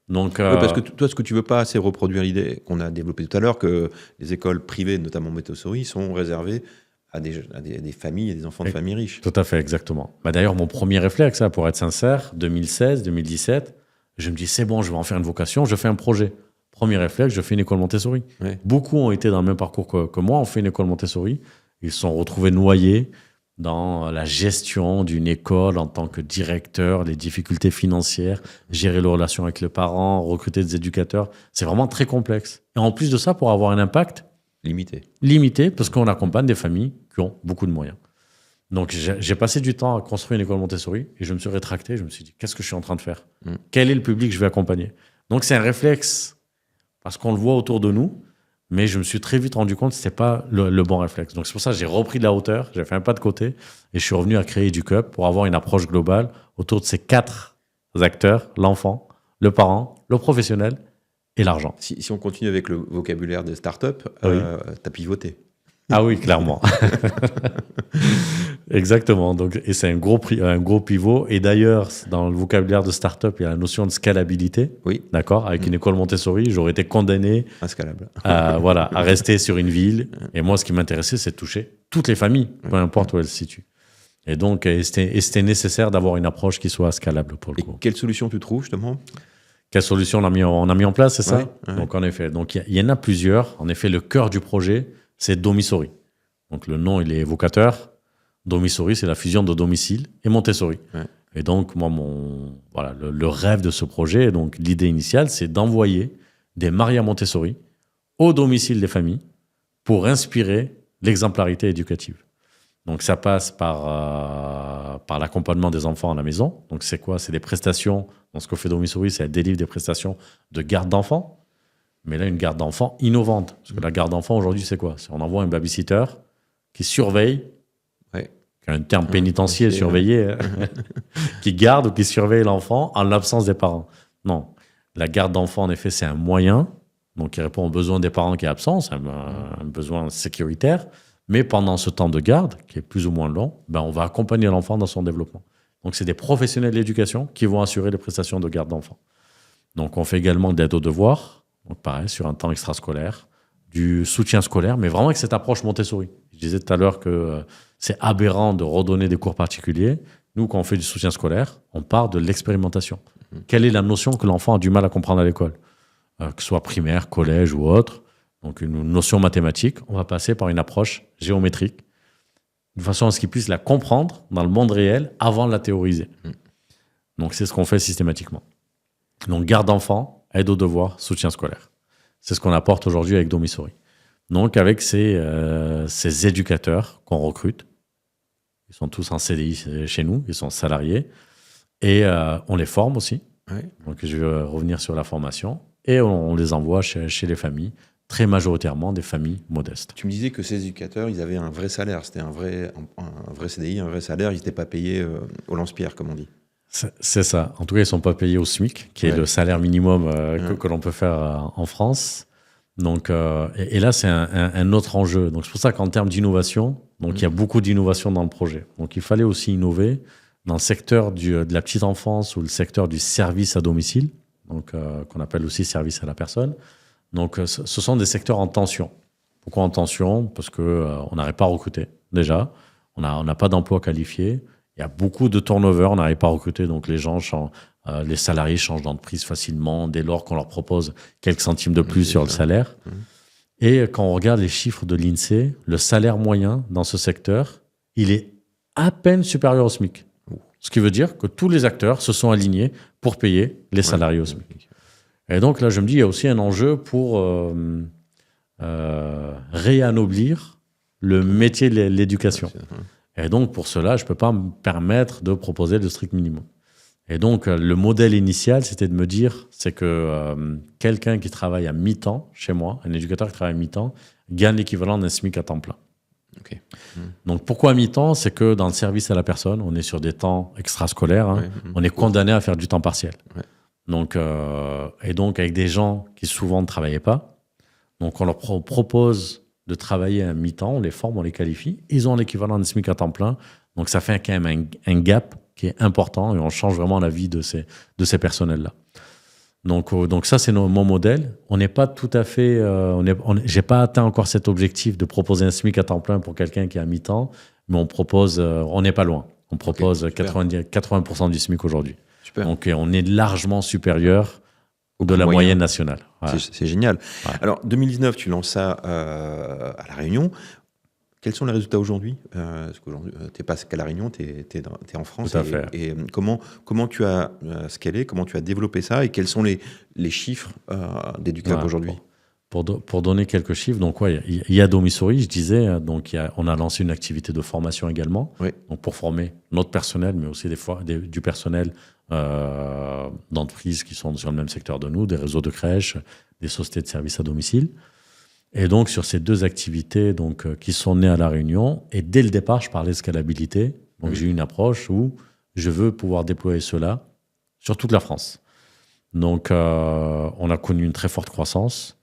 Donc, parce que toi, ce que tu veux pas, c'est reproduire l'idée qu'on a développée tout à l'heure, que les écoles privées, notamment Montessori, sont réservées à des familles et des enfants de familles riches. Tout à fait, exactement. D'ailleurs, mon premier réflexe, pour être sincère, 2016, 2017, je me dis, c'est bon, je vais en faire une vocation, je fais un projet. Premier réflexe, je fais une école Montessori. Beaucoup ont été dans le même parcours que moi, ont fait une école Montessori. Ils se sont retrouvés noyés dans la gestion d'une école en tant que directeur, les difficultés financières, gérer les relations avec les parents, recruter des éducateurs. C'est vraiment très complexe. Et en plus de ça, pour avoir un impact limité, parce qu'on accompagne des familles qui ont beaucoup de moyens. Donc, j'ai passé du temps à construire une école Montessori et je me suis rétracté. Je me suis dit, qu'est-ce que je suis en train de faire? Quel est le public que je vais accompagner? Donc, c'est un réflexe parce qu'on le voit autour de nous, mais je me suis très vite rendu compte que ce n'était pas le bon réflexe. Donc, c'est pour ça que j'ai repris de la hauteur, j'ai fait un pas de côté et je suis revenu à créer EduCup pour avoir une approche globale autour de ces 4 acteurs, l'enfant, le parent, le professionnel et l'argent. Si on continue avec le vocabulaire des startups, t'as pivoté. Ah oui, clairement. Exactement. Donc, et c'est un gros pivot. Et d'ailleurs, dans le vocabulaire de start-up, il y a la notion de scalabilité. D'accord. Avec une école Montessori, j'aurais été condamné à rester sur une ville. Et moi, ce qui m'intéressait, c'est de toucher toutes les familles, peu importe où elles se situent. Et donc, c'était nécessaire d'avoir une approche qui soit scalable pour le coup. Quelle solution tu trouves, justement? Quelle solution on a mis en place, c'est ça? Ouais. Donc, en effet, donc il y en a plusieurs. En effet, le cœur du projet, c'est Domisori. Donc, le nom, il est évocateur. Domisori, c'est la fusion de domicile et Montessori. Ouais. Et donc, moi, le rêve de ce projet, donc l'idée initiale, c'est d'envoyer des Maria Montessori au domicile des familles pour inspirer l'exemplarité éducative. Donc, ça passe par l'accompagnement des enfants à la maison. Donc, c'est quoi? C'est des prestations. Donc, ce que fait Domisori, c'est qu'elle délivre des prestations de garde d'enfants. Mais là, une garde d'enfants innovante. Parce que la garde d'enfants, aujourd'hui, c'est quoi? On envoie un babysitter qui surveille, qui a un terme pénitentiaire, surveiller, qui garde ou qui surveille l'enfant en l'absence des parents. Non. La garde d'enfants, en effet, c'est un moyen, donc qui répond aux besoins des parents qui est absent, c'est un besoin sécuritaire. Mais pendant ce temps de garde, qui est plus ou moins long, on va accompagner l'enfant dans son développement. Donc, c'est des professionnels de l'éducation qui vont assurer les prestations de garde d'enfants. Donc, on fait également de l'aide aux devoirs, donc pareil, sur un temps extrascolaire, du soutien scolaire, mais vraiment avec cette approche Montessori. Je disais tout à l'heure que c'est aberrant de redonner des cours particuliers. Nous, quand on fait du soutien scolaire, on part de l'expérimentation. Quelle est la notion que l'enfant a du mal à comprendre à l'école? Que ce soit primaire, collège ou autre. Donc, une notion mathématique, on va passer par une approche géométrique, de façon à ce qu'il puisse la comprendre dans le monde réel avant de la théoriser. Donc, c'est ce qu'on fait systématiquement. Donc, garde d'enfants, aide aux devoirs, soutien scolaire. C'est ce qu'on apporte aujourd'hui avec Domisori. Donc, avec ces éducateurs qu'on recrute, ils sont tous en CDI chez nous, ils sont salariés, et on les forme aussi. Ouais. Donc, je vais revenir sur la formation, et on les envoie chez les familles, très majoritairement des familles modestes. Tu me disais que ces éducateurs, ils avaient un vrai salaire, c'était un vrai CDI, un vrai salaire, ils n'étaient pas payés au lance-pierre, comme on dit. C'est ça. En tout cas, ils ne sont pas payés au SMIC, qui est le salaire minimum que l'on peut faire en France. Donc, et là, c'est un autre enjeu. Donc, c'est pour ça qu'en termes d'innovation, donc il y a beaucoup d'innovation dans le projet. Donc, il fallait aussi innover dans le secteur de la petite enfance ou le secteur du service à domicile, donc qu'on appelle aussi service à la personne. Donc, ce sont des secteurs en tension. Pourquoi en tension? Parce qu'on n'arrive pas à recruter, déjà. On n'a pas d'emploi qualifié. Il y a beaucoup de turnover, on n'arrive pas à recruter. Donc, les salariés changent d'entreprise facilement dès lors qu'on leur propose quelques centimes de plus sur le salaire. Et quand on regarde les chiffres de l'INSEE, le salaire moyen dans ce secteur, il est à peine supérieur au SMIC. Ce qui veut dire que tous les acteurs se sont alignés pour payer les salariés au SMIC. Et donc là, je me dis, il y a aussi un enjeu pour réanoblir le métier de l'éducation. Et donc, pour cela, je ne peux pas me permettre de proposer le strict minimum. Et donc, le modèle initial, c'était de me dire, c'est que quelqu'un qui travaille à mi-temps chez moi, un éducateur qui travaille à mi-temps, gagne l'équivalent d'un SMIC à temps plein. Okay. Donc, pourquoi à mi-temps? C'est que dans le service à la personne, on est sur des temps extrascolaires, on est condamné à faire du temps partiel. Donc, et donc, avec des gens qui souvent ne travaillaient pas, donc on leur propose de travailler à mi-temps, on les forme, on les qualifie, ils ont l'équivalent d'un SMIC à temps plein, donc ça fait quand même un gap qui est important et on change vraiment la vie de ces personnels-là. Donc ça, c'est mon modèle. On n'est pas tout à fait... j'ai pas atteint encore cet objectif de proposer un SMIC à temps plein pour quelqu'un qui est à mi-temps, mais on propose... on n'est pas loin. On propose 80% du SMIC aujourd'hui. Super. Donc on est largement supérieur de la moyenne nationale. Voilà. C'est génial. Ouais. Alors, 2019, tu lances ça à La Réunion. Quels sont les résultats aujourd'hui? Parce qu'aujourd'hui, tu n'es pas qu'à La Réunion, tu es en France. Tout à fait. Et comment tu as scalé, comment tu as développé ça et quels sont les chiffres d'EduCap aujourd'hui? Pour donner quelques chiffres, donc il y a Domisori, je disais, donc on a lancé une activité de formation également, donc pour former notre personnel, mais aussi du personnel d'entreprises qui sont sur le même secteur de nous, des réseaux de crèches, des sociétés de services à domicile. Et donc, sur ces deux activités qui sont nées à La Réunion, et dès le départ, je parlais de scalabilité. Donc, j'ai eu une approche où je veux pouvoir déployer cela sur toute la France. Donc, on a connu une très forte croissance.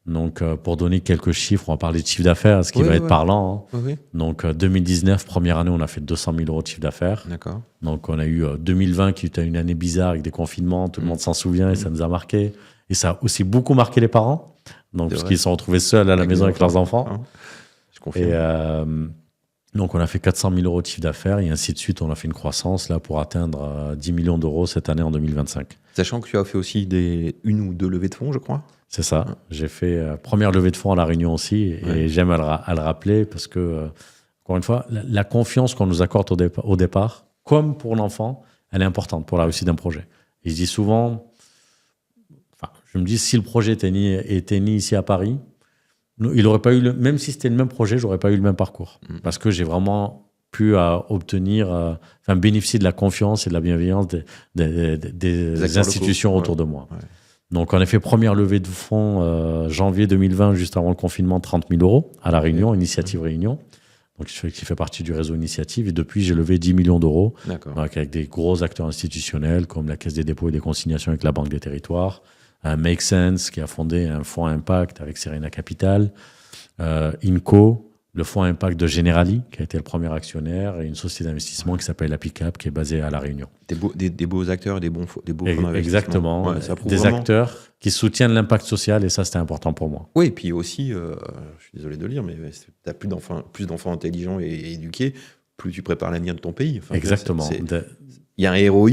Donc, pour donner quelques chiffres, on va parler de chiffre d'affaires, ce qui va être parlant. Hein. Donc, 2019, première année, on a fait 200 000 € de chiffre d'affaires. D'accord. Donc, on a eu 2020 qui était une année bizarre avec des confinements. Tout le monde s'en souvient et ça nous a marqué. Et ça a aussi beaucoup marqué les parents. Donc, parce qu'ils se sont retrouvés seuls à la maison avec leurs enfants. Je confirme. Donc, on a fait 400 000 euros de chiffre d'affaires et ainsi de suite. On a fait une croissance là pour atteindre 10 millions d'euros cette année en 2025. Sachant que tu as fait aussi une ou deux levées de fonds, je crois. C'est ça. J'ai fait première levée de fonds à La Réunion aussi et j'aime à le rappeler parce que, encore une fois, la confiance qu'on nous accorde au départ, comme pour l'enfant, elle est importante pour la réussite d'un projet. Et je dis souvent, je me dis, si le projet était né ici à Paris, il aurait pas eu même si c'était le même projet, j'aurais pas eu le même parcours. Parce que j'ai vraiment pu bénéficier de la confiance et de la bienveillance des institutions autour de moi. Ouais. Donc, en effet, première levée de fonds janvier 2020, juste avant le confinement, 30 000 euros à La Réunion, Initiative Réunion. Donc, qui fait partie du réseau Initiative. Et depuis, j'ai levé 10 millions d'euros donc, avec des gros acteurs institutionnels comme la Caisse des dépôts et des consignations avec la Banque des Territoires, Make Sense qui a fondé un fonds Impact avec Serena Capital, INCO, le fonds Impact de Generali qui a été le premier actionnaire et une société d'investissement qui s'appelle Applicap qui est basée à La Réunion. Des beaux acteurs et des beaux fonds d'investissement. Exactement, ouais, des vraiment acteurs qui soutiennent l'impact social et ça c'était important pour moi. Oui, et puis aussi, je suis désolé de le dire, mais tu as plus d'enfants intelligents et éduqués, plus tu prépares l'avenir de ton pays. Enfin, exactement. Il y a un ROI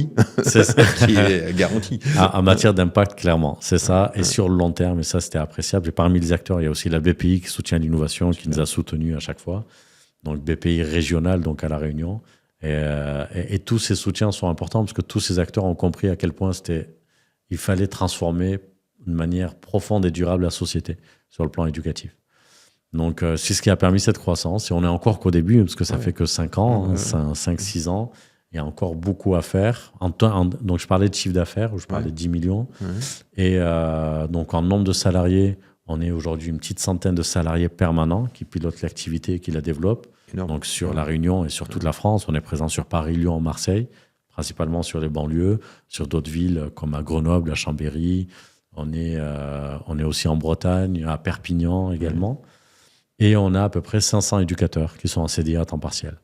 qui est garanti. En matière d'impact, clairement, c'est ça. Et sur le long terme, et ça, c'était appréciable. Et parmi les acteurs, il y a aussi la BPI qui soutient l'innovation, qui nous a soutenus à chaque fois. Donc, BPI régional, donc à La Réunion. Et tous ces soutiens sont importants parce que tous ces acteurs ont compris à quel point il fallait transformer de manière profonde et durable la société sur le plan éducatif. Donc, c'est ce qui a permis cette croissance. Et on est encore qu'au début, parce que ça fait que 5 ans, 5-6 ans. Il y a encore beaucoup à faire. Donc, je parlais de chiffre d'affaires, où je parlais de 10 millions. Et donc, en nombre de salariés, on est aujourd'hui une petite centaine de salariés permanents qui pilotent l'activité et qui la développent. Énorme. Donc, sur La Réunion et sur toute la France. On est présent sur Paris, Lyon, Marseille, principalement sur les banlieues, sur d'autres villes comme à Grenoble, à Chambéry. On est aussi en Bretagne, à Perpignan également. Et on a à peu près 500 éducateurs qui sont en CDI à temps partiel.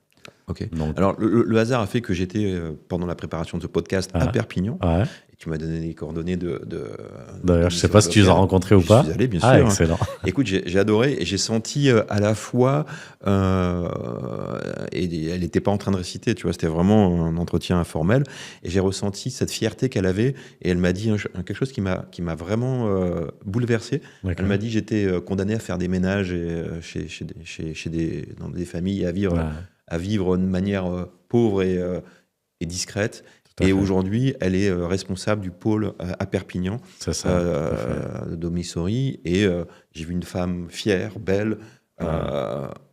Ok. Donc, alors, le hasard a fait que j'étais, pendant la préparation de ce podcast, à Perpignan. Ouais. Et tu m'as donné les coordonnées D'ailleurs, je ne sais pas si tu les as rencontrés ou pas. Je suis allé, bien sûr. Excellent. Écoute, j'ai adoré et j'ai senti à la fois... et elle n'était pas en train de réciter, tu vois, c'était vraiment un entretien informel. Et j'ai ressenti cette fierté qu'elle avait. Et elle m'a dit quelque chose qui m'a vraiment bouleversé. D'accord. Elle m'a dit j'étais condamné à faire des ménages dans des familles et à vivre de manière pauvre et discrète. Et aujourd'hui, elle est responsable du pôle à Perpignan, de Domissory. Et j'ai vu une femme fière, belle,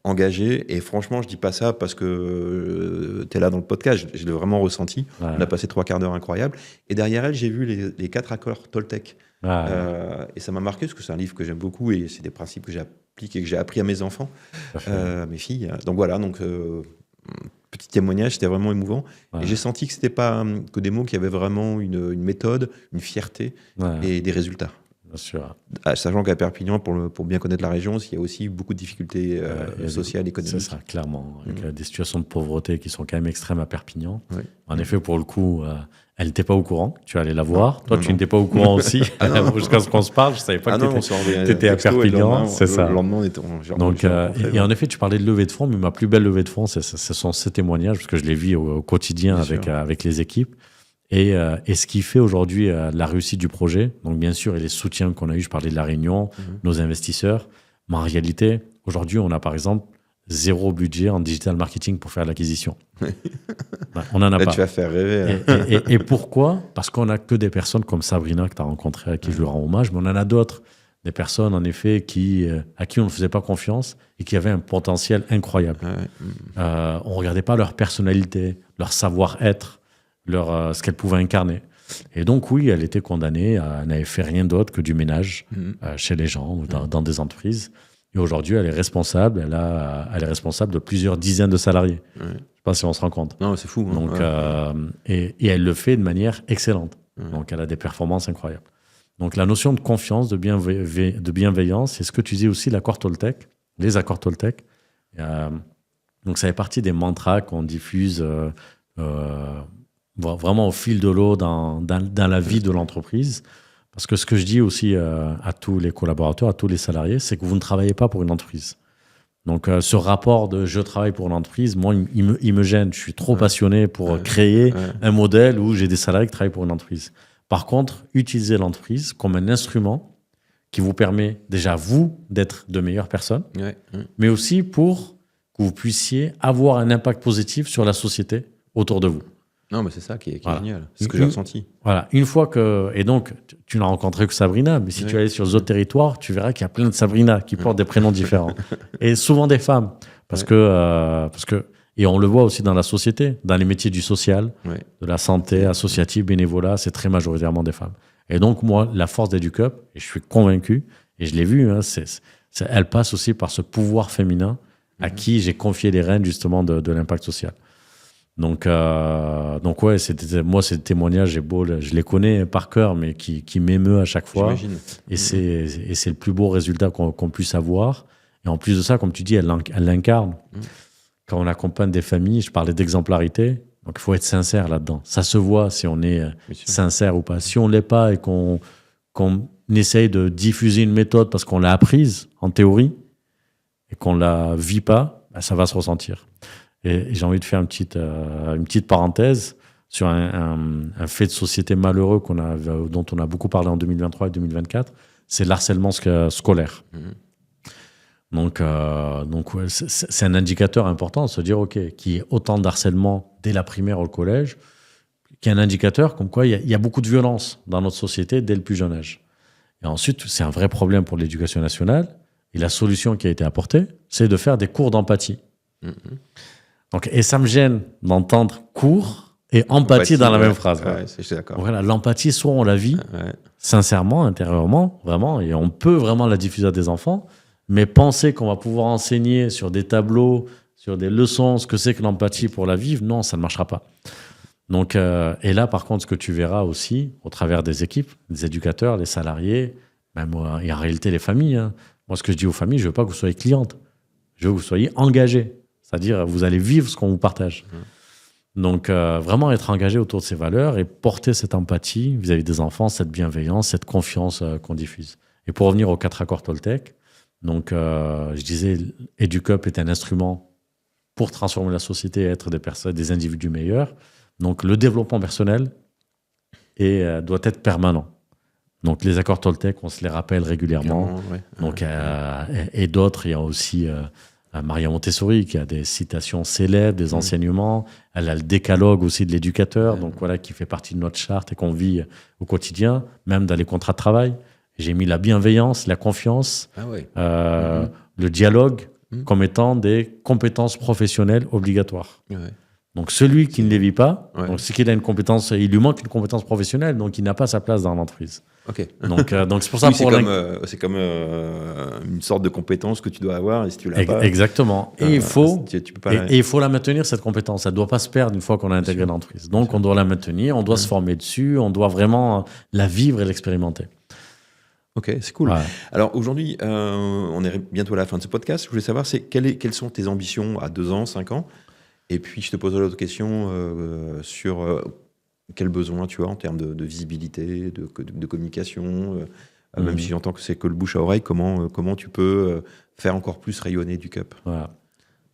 engagée. Et franchement, je ne dis pas ça parce que tu es là dans le podcast. Je l'ai vraiment ressenti. Ouais. On a passé 3 quarts d'heure incroyables. Et derrière elle, j'ai vu les 4 accords Toltec. Et ça m'a marqué parce que c'est un livre que j'aime beaucoup et c'est des principes que j'applique et que j'ai appris à mes enfants, mes filles. Donc voilà, petit témoignage, c'était vraiment émouvant. Ouais. Et j'ai senti que c'était pas que des mots qui avaient vraiment une méthode, une fierté et des résultats. Bien sûr. Sachant qu'à Perpignan, pour bien connaître la région, il y a aussi beaucoup de difficultés sociales, économiques. C'est ça, clairement. Avec des situations de pauvreté qui sont quand même extrêmes à Perpignan. Oui. En effet, pour le coup, elle n'était pas au courant. Tu allais la voir. Toi, tu n'étais pas au courant aussi. Jusqu'à ce qu'on se parle, je ne savais pas que tu étais à Perpignan. C'est ça. Le lendemain, Donc, et en effet, tu parlais de levée de fonds, mais ma plus belle levée de fonds, ce sont ces témoignages, parce que je les vis au quotidien avec les équipes. Et ce qui fait aujourd'hui la réussite du projet, donc bien sûr, et les soutiens qu'on a eu, je parlais de La Réunion, nos investisseurs, mais en réalité, aujourd'hui, on a par exemple 0 budget en digital marketing pour faire l'acquisition. On n'en a pas. Tu vas faire rêver. Et pourquoi ? Parce qu'on n'a que des personnes comme Sabrina que tu as rencontrée, à qui je lui rends hommage, mais on en a d'autres. Des personnes, en effet, à qui on ne faisait pas confiance et qui avaient un potentiel incroyable. On ne regardait pas leur personnalité, leur savoir-être, ce qu'elle pouvait incarner. Et donc, oui, elle était condamnée, elle n'avait fait rien d'autre que du ménage chez les gens ou dans des entreprises. Et aujourd'hui, elle est responsable. Elle est responsable de plusieurs dizaines de salariés. Je ne sais pas si on se rend compte. Non, c'est fou. Donc, et elle le fait de manière excellente. Donc, elle a des performances incroyables. Donc, la notion de confiance, de bienveillance, c'est ce que tu dis aussi, l'accord Toltec, les accords Toltec. Donc, ça fait partie des mantras qu'on diffuse vraiment au fil de l'eau dans la vie de l'entreprise. Parce que ce que je dis aussi à tous les collaborateurs, à tous les salariés, c'est que vous ne travaillez pas pour une entreprise. Donc, ce rapport de je travaille pour l'entreprise, moi, il me gêne. Je suis trop passionné pour créer un modèle où j'ai des salariés qui travaillent pour une entreprise. Par contre, utilisez l'entreprise comme un instrument qui vous permet déjà, vous, d'être de meilleures personnes, mais aussi pour que vous puissiez avoir un impact positif sur la société autour de vous. Non, mais c'est ça qui est génial. C'est ce que j'ai ressenti. Voilà. Une fois que... Et donc, tu n'as rencontré que Sabrina, mais si tu allais sur les autres territoires, tu verras qu'il y a plein de Sabrina qui portent des prénoms différents. Et souvent des femmes. Parce que... Et on le voit aussi dans la société, dans les métiers du social, de la santé, associative, bénévolat, c'est très majoritairement des femmes. Et donc, moi, la force d'Educup, et je suis convaincu, et je l'ai vu, hein, elle passe aussi par ce pouvoir féminin à qui j'ai confié les rênes, justement, de l'impact social. Donc ouais, moi, ces témoignages, je les connais par cœur, mais qui m'émeut à chaque fois. J'imagine. Et c'est le plus beau résultat qu'on puisse avoir. Et en plus de ça, comme tu dis, elle l'incarne. Quand on accompagne des familles, je parlais d'exemplarité, donc il faut être sincère là-dedans. Ça se voit si on est sincère ou pas. Si on ne l'est pas et qu'on essaye de diffuser une méthode parce qu'on l'a apprise en théorie et qu'on ne la vit pas, ben ça va se ressentir. Et j'ai envie de faire une petite parenthèse sur un fait de société malheureux dont on a beaucoup parlé en 2023 et 2024, c'est l'harcèlement scolaire. Donc ouais, c'est un indicateur important de se dire, OK, qu'il y ait autant d'harcèlement dès la primaire au collège, qu'il y a un indicateur comme quoi il y a beaucoup de violence dans notre société dès le plus jeune âge. Et ensuite, c'est un vrai problème pour l'éducation nationale. Et la solution qui a été apportée, c'est de faire des cours d'empathie. Donc, et ça me gêne d'entendre cours et empathie dans la même phrase. Ouais, je suis d'accord. Voilà, l'empathie, soit on la vit sincèrement, intérieurement, vraiment, et on peut vraiment la diffuser à des enfants, mais penser qu'on va pouvoir enseigner sur des tableaux, sur des leçons, ce que c'est que l'empathie pour la vivre, non, ça ne marchera pas. Donc, et là, par contre, ce que tu verras aussi, au travers des équipes, des éducateurs, les salariés, même et en réalité les familles, hein. Moi, ce que je dis aux familles, je ne veux pas que vous soyez clientes, je veux que vous soyez engagés. C'est-à-dire, vous allez vivre ce qu'on vous partage. Donc, vraiment être engagé autour de ces valeurs et porter cette empathie vis-à-vis des enfants, cette bienveillance, cette confiance qu'on diffuse. Et pour revenir aux 4 accords Toltec, donc, je disais, Educup est un instrument pour transformer la société et être des individus meilleurs. Donc, le développement personnel doit être permanent. Donc, les accords Toltec, on se les rappelle régulièrement. Donc, et d'autres, il y a aussi... Maria Montessori, qui a des citations célèbres, des enseignements. Elle a le décalogue aussi de l'éducateur, donc voilà, qui fait partie de notre charte et qu'on vit au quotidien, même dans les contrats de travail. J'ai mis la bienveillance, la confiance, le dialogue comme étant des compétences professionnelles obligatoires. Donc celui qui ne les vit pas, donc c'est qu'il a une compétence, il lui manque une compétence professionnelle, donc il n'a pas sa place dans l'entreprise. Donc c'est pour ça. C'est comme une sorte de compétence que tu dois avoir, et si tu l'as pas. Exactement. Et il faut la maintenir, cette compétence. Elle ne doit pas se perdre une fois qu'on a intégré l'entreprise. Donc on doit la maintenir, on doit se former dessus, on doit vraiment la vivre et l'expérimenter. Ok, c'est cool. Alors aujourd'hui, on est bientôt à la fin de ce podcast. Je voulais savoir, quelles sont tes ambitions à 2 ans, 5 ans? Et puis, je te poserai l'autre question sur quels besoins tu as en termes de visibilité, de communication. Même si j'entends que c'est que le bouche à oreille, comment tu peux faire encore plus rayonner Educup? Voilà.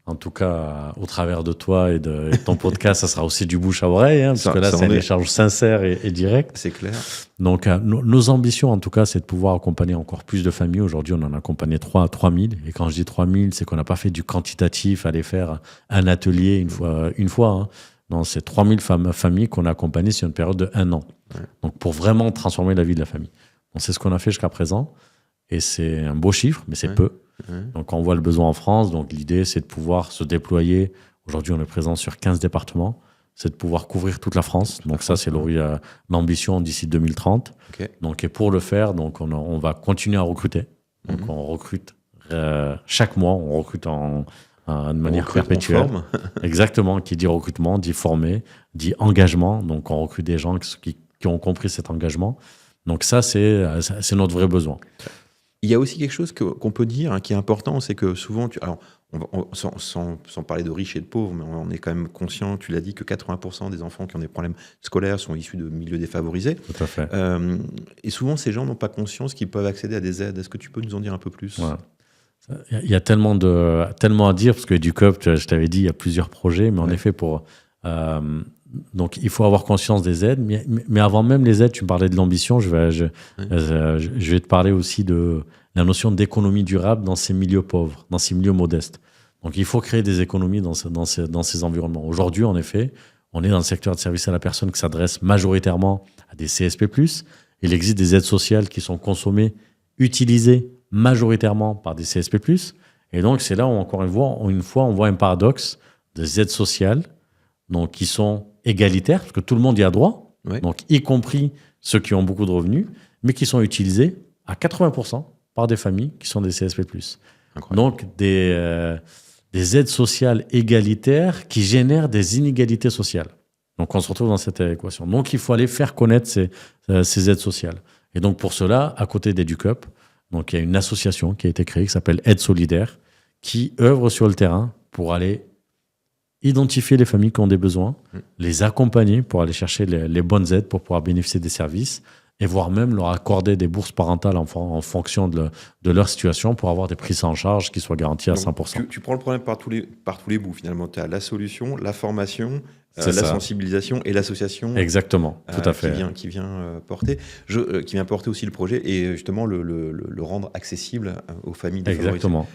En tout cas, au travers de toi et de ton podcast, ça sera aussi du bouche à oreille, hein, parce que là, c'est un échange sincère et direct. C'est clair. Donc, nos ambitions, en tout cas, c'est de pouvoir accompagner encore plus de familles. Aujourd'hui, on en a accompagné 3000. Et quand je dis 3000, c'est qu'on n'a pas fait du quantitatif, aller faire un atelier une fois. Hein. Non, c'est 3000 familles qu'on a accompagnées sur une période de 1 an. Donc, pour vraiment transformer la vie de la famille. Donc, c'est ce qu'on a fait jusqu'à présent. Et c'est un beau chiffre, mais c'est peu. Donc, on voit le besoin en France. Donc, l'idée, c'est de pouvoir se déployer. Aujourd'hui, on est présent sur 15 départements. C'est de pouvoir couvrir toute la France. Donc, ça, c'est l'ambition d'ici 2030. Donc, et pour le faire, donc, on va continuer à recruter. Donc, on recrute chaque mois. On recrute de manière perpétuelle. Exactement. Qui dit recrutement, dit former, dit engagement. Donc, on recrute des gens qui ont compris cet engagement. Donc, ça, c'est notre vrai besoin. Il y a aussi quelque chose qu'on peut dire qui est important, c'est que souvent, sans parler de riches et de pauvres, mais on est quand même conscient, tu l'as dit, que 80% des enfants qui ont des problèmes scolaires sont issus de milieux défavorisés. Tout à fait. Et souvent, ces gens n'ont pas conscience qu'ils peuvent accéder à des aides. Est-ce que tu peux nous en dire un peu plus ? Il y a tellement à dire, parce que EduCup, je t'avais dit, il y a plusieurs projets, mais en effet, donc il faut avoir conscience des aides. Mais avant même les aides, tu me parlais de l'ambition, je vais te parler aussi de la notion d'économie durable dans ces milieux pauvres, dans ces milieux modestes. Donc il faut créer des économies dans ces environnements. Aujourd'hui, en effet, on est dans le secteur de service à la personne qui s'adresse majoritairement à des CSP+. Il existe des aides sociales qui sont consommées, utilisées majoritairement par des CSP+. Et donc, c'est là où, encore une fois, on voit un paradoxe des aides sociales donc, qui sont égalitaires, parce que tout le monde y a droit, donc, y compris ceux qui ont beaucoup de revenus, mais qui sont utilisées à 80% par des familles qui sont des CSP+. Incroyable. Donc, des aides sociales égalitaires qui génèrent des inégalités sociales. Donc, on se retrouve dans cette équation. Donc, il faut aller faire connaître ces aides sociales. Et donc, pour cela, à côté d'EduCup, donc, il y a une association qui a été créée qui s'appelle Aide Solidaire, qui œuvre sur le terrain pour aller identifier les familles qui ont des besoins, les accompagner pour aller chercher les bonnes aides pour pouvoir bénéficier des services et voire même leur accorder des bourses parentales en fonction de leur situation pour avoir des prises en charge qui soient garanties à 100%. Tu prends le problème par tous les bouts, finalement. Tu as la solution, la formation, la sensibilisation et l'association. Exactement, tout à fait. Qui vient porter aussi le projet et justement le rendre accessible aux familles défavorisées. Exactement.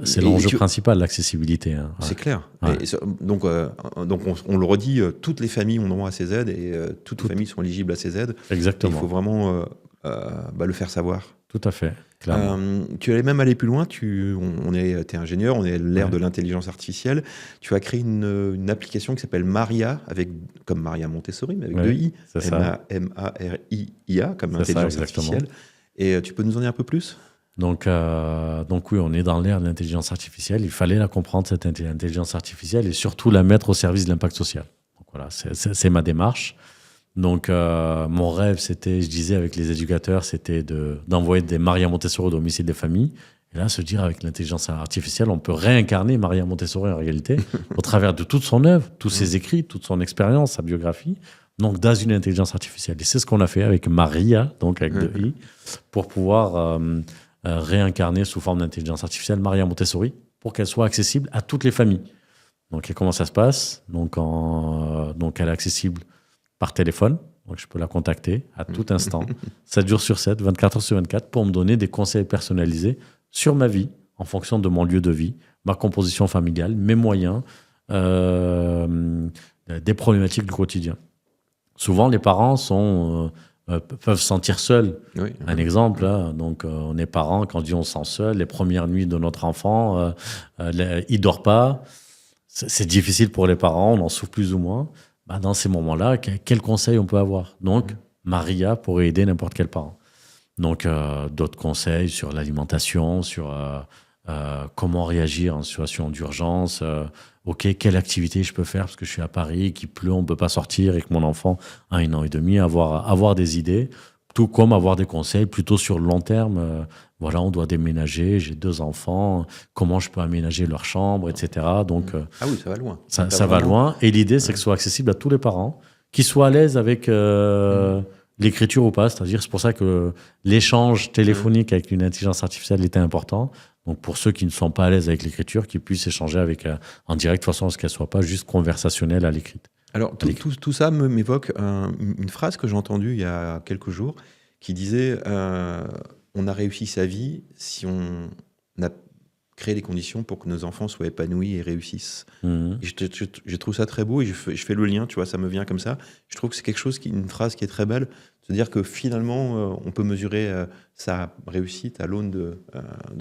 C'est l'enjeu principal, l'accessibilité. Hein. C'est clair. Ouais. Donc on le redit, toutes les familles ont droit à ces aides et toutes les familles sont éligibles à ces aides. Exactement. Il faut vraiment le faire savoir. Tout à fait. Tu allais même aller plus loin. T'es ingénieur, on est à l'ère de l'intelligence artificielle. Tu as créé une application qui s'appelle Maria, comme Maria Montessori, mais avec deux I. M-A-R-I-I-A, comme intelligence artificielle. Et tu peux nous en dire un peu plus ? Donc oui, on est dans l'ère de l'intelligence artificielle. Il fallait la comprendre, cette intelligence artificielle, et surtout la mettre au service de l'impact social. Donc voilà, c'est ma démarche. Donc, mon rêve, c'était, je disais avec les éducateurs, c'était d'envoyer des Maria Montessori au domicile des familles. Et là, se dire avec l'intelligence artificielle, on peut réincarner Maria Montessori en réalité au travers de toute son œuvre, tous ses écrits, toute son expérience, sa biographie. Donc, dans une intelligence artificielle. Et c'est ce qu'on a fait avec Maria, donc avec deux I, pour pouvoir réincarner sous forme d'intelligence artificielle Maria Montessori pour qu'elle soit accessible à toutes les familles. Donc, et comment ça se passe ? Donc, elle est accessible par téléphone, donc je peux la contacter à tout instant, 7 jours sur 7, 24 heures sur 24, pour me donner des conseils personnalisés sur ma vie, en fonction de mon lieu de vie, ma composition familiale, mes moyens, des problématiques du quotidien. Souvent, les parents peuvent se sentir seuls. Oui. Un exemple, là, donc on est parents, quand on dit on se sent seul, les premières nuits de notre enfant, il ne dort pas, c'est difficile pour les parents, on en souffre plus ou moins. Dans ces moments-là, quels conseils on peut avoir ? Donc, Maria pourrait aider n'importe quel parent. Donc, d'autres conseils sur l'alimentation, sur comment réagir en situation d'urgence. Quelle activité je peux faire parce que je suis à Paris, qu'il pleut, on ne peut pas sortir et que mon enfant a 1 an et demi. Avoir des idées, tout comme avoir des conseils plutôt sur le long terme. Voilà, on doit déménager, j'ai 2 enfants, comment je peux aménager leur chambre, etc. Donc, ah oui, ça va loin. Ça va loin. Et l'idée, c'est que ce soit accessible à tous les parents, qu'ils soient à l'aise avec l'écriture ou pas. C'est-à-dire, c'est pour ça que l'échange téléphonique avec une intelligence artificielle était important. Donc, pour ceux qui ne sont pas à l'aise avec l'écriture, qu'ils puissent échanger en direct, de façon à ce qu'elle ne soit pas juste conversationnelle à l'écrit. Alors, tout ça m'évoque une phrase que j'ai entendue il y a quelques jours qui disait on a réussi sa vie si on a créé les conditions pour que nos enfants soient épanouis et réussissent. Et je trouve ça très beau et je fais le lien, tu vois, ça me vient comme ça. Je trouve que c'est une phrase qui est très belle, c'est-à-dire que finalement, on peut mesurer sa réussite à l'aune de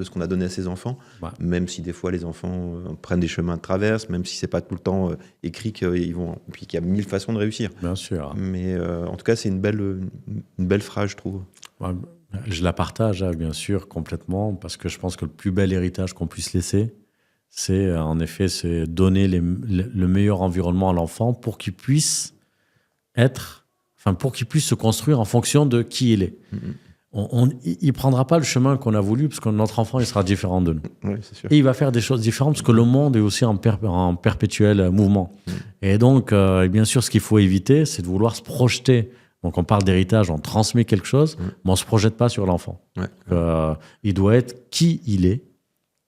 ce qu'on a donné à ses enfants, même si des fois les enfants prennent des chemins de traverse, même si c'est pas tout le temps écrit puis qu'il y a 1000 façons de réussir. Bien sûr. Mais en tout cas, c'est une belle phrase, je trouve. Je la partage, bien sûr, complètement, parce que je pense que le plus bel héritage qu'on puisse laisser, c'est donner le meilleur environnement à l'enfant pour qu'il puisse se construire en fonction de qui il est. Il ne prendra pas le chemin qu'on a voulu, parce que notre enfant, il sera différent de nous. Oui, c'est sûr. Et il va faire des choses différentes, parce que le monde est aussi en perpétuel mouvement. Et donc, bien sûr, ce qu'il faut éviter, c'est de vouloir se projeter. Donc, on parle d'héritage, on transmet quelque chose, mais on ne se projette pas sur l'enfant. Il doit être qui il est,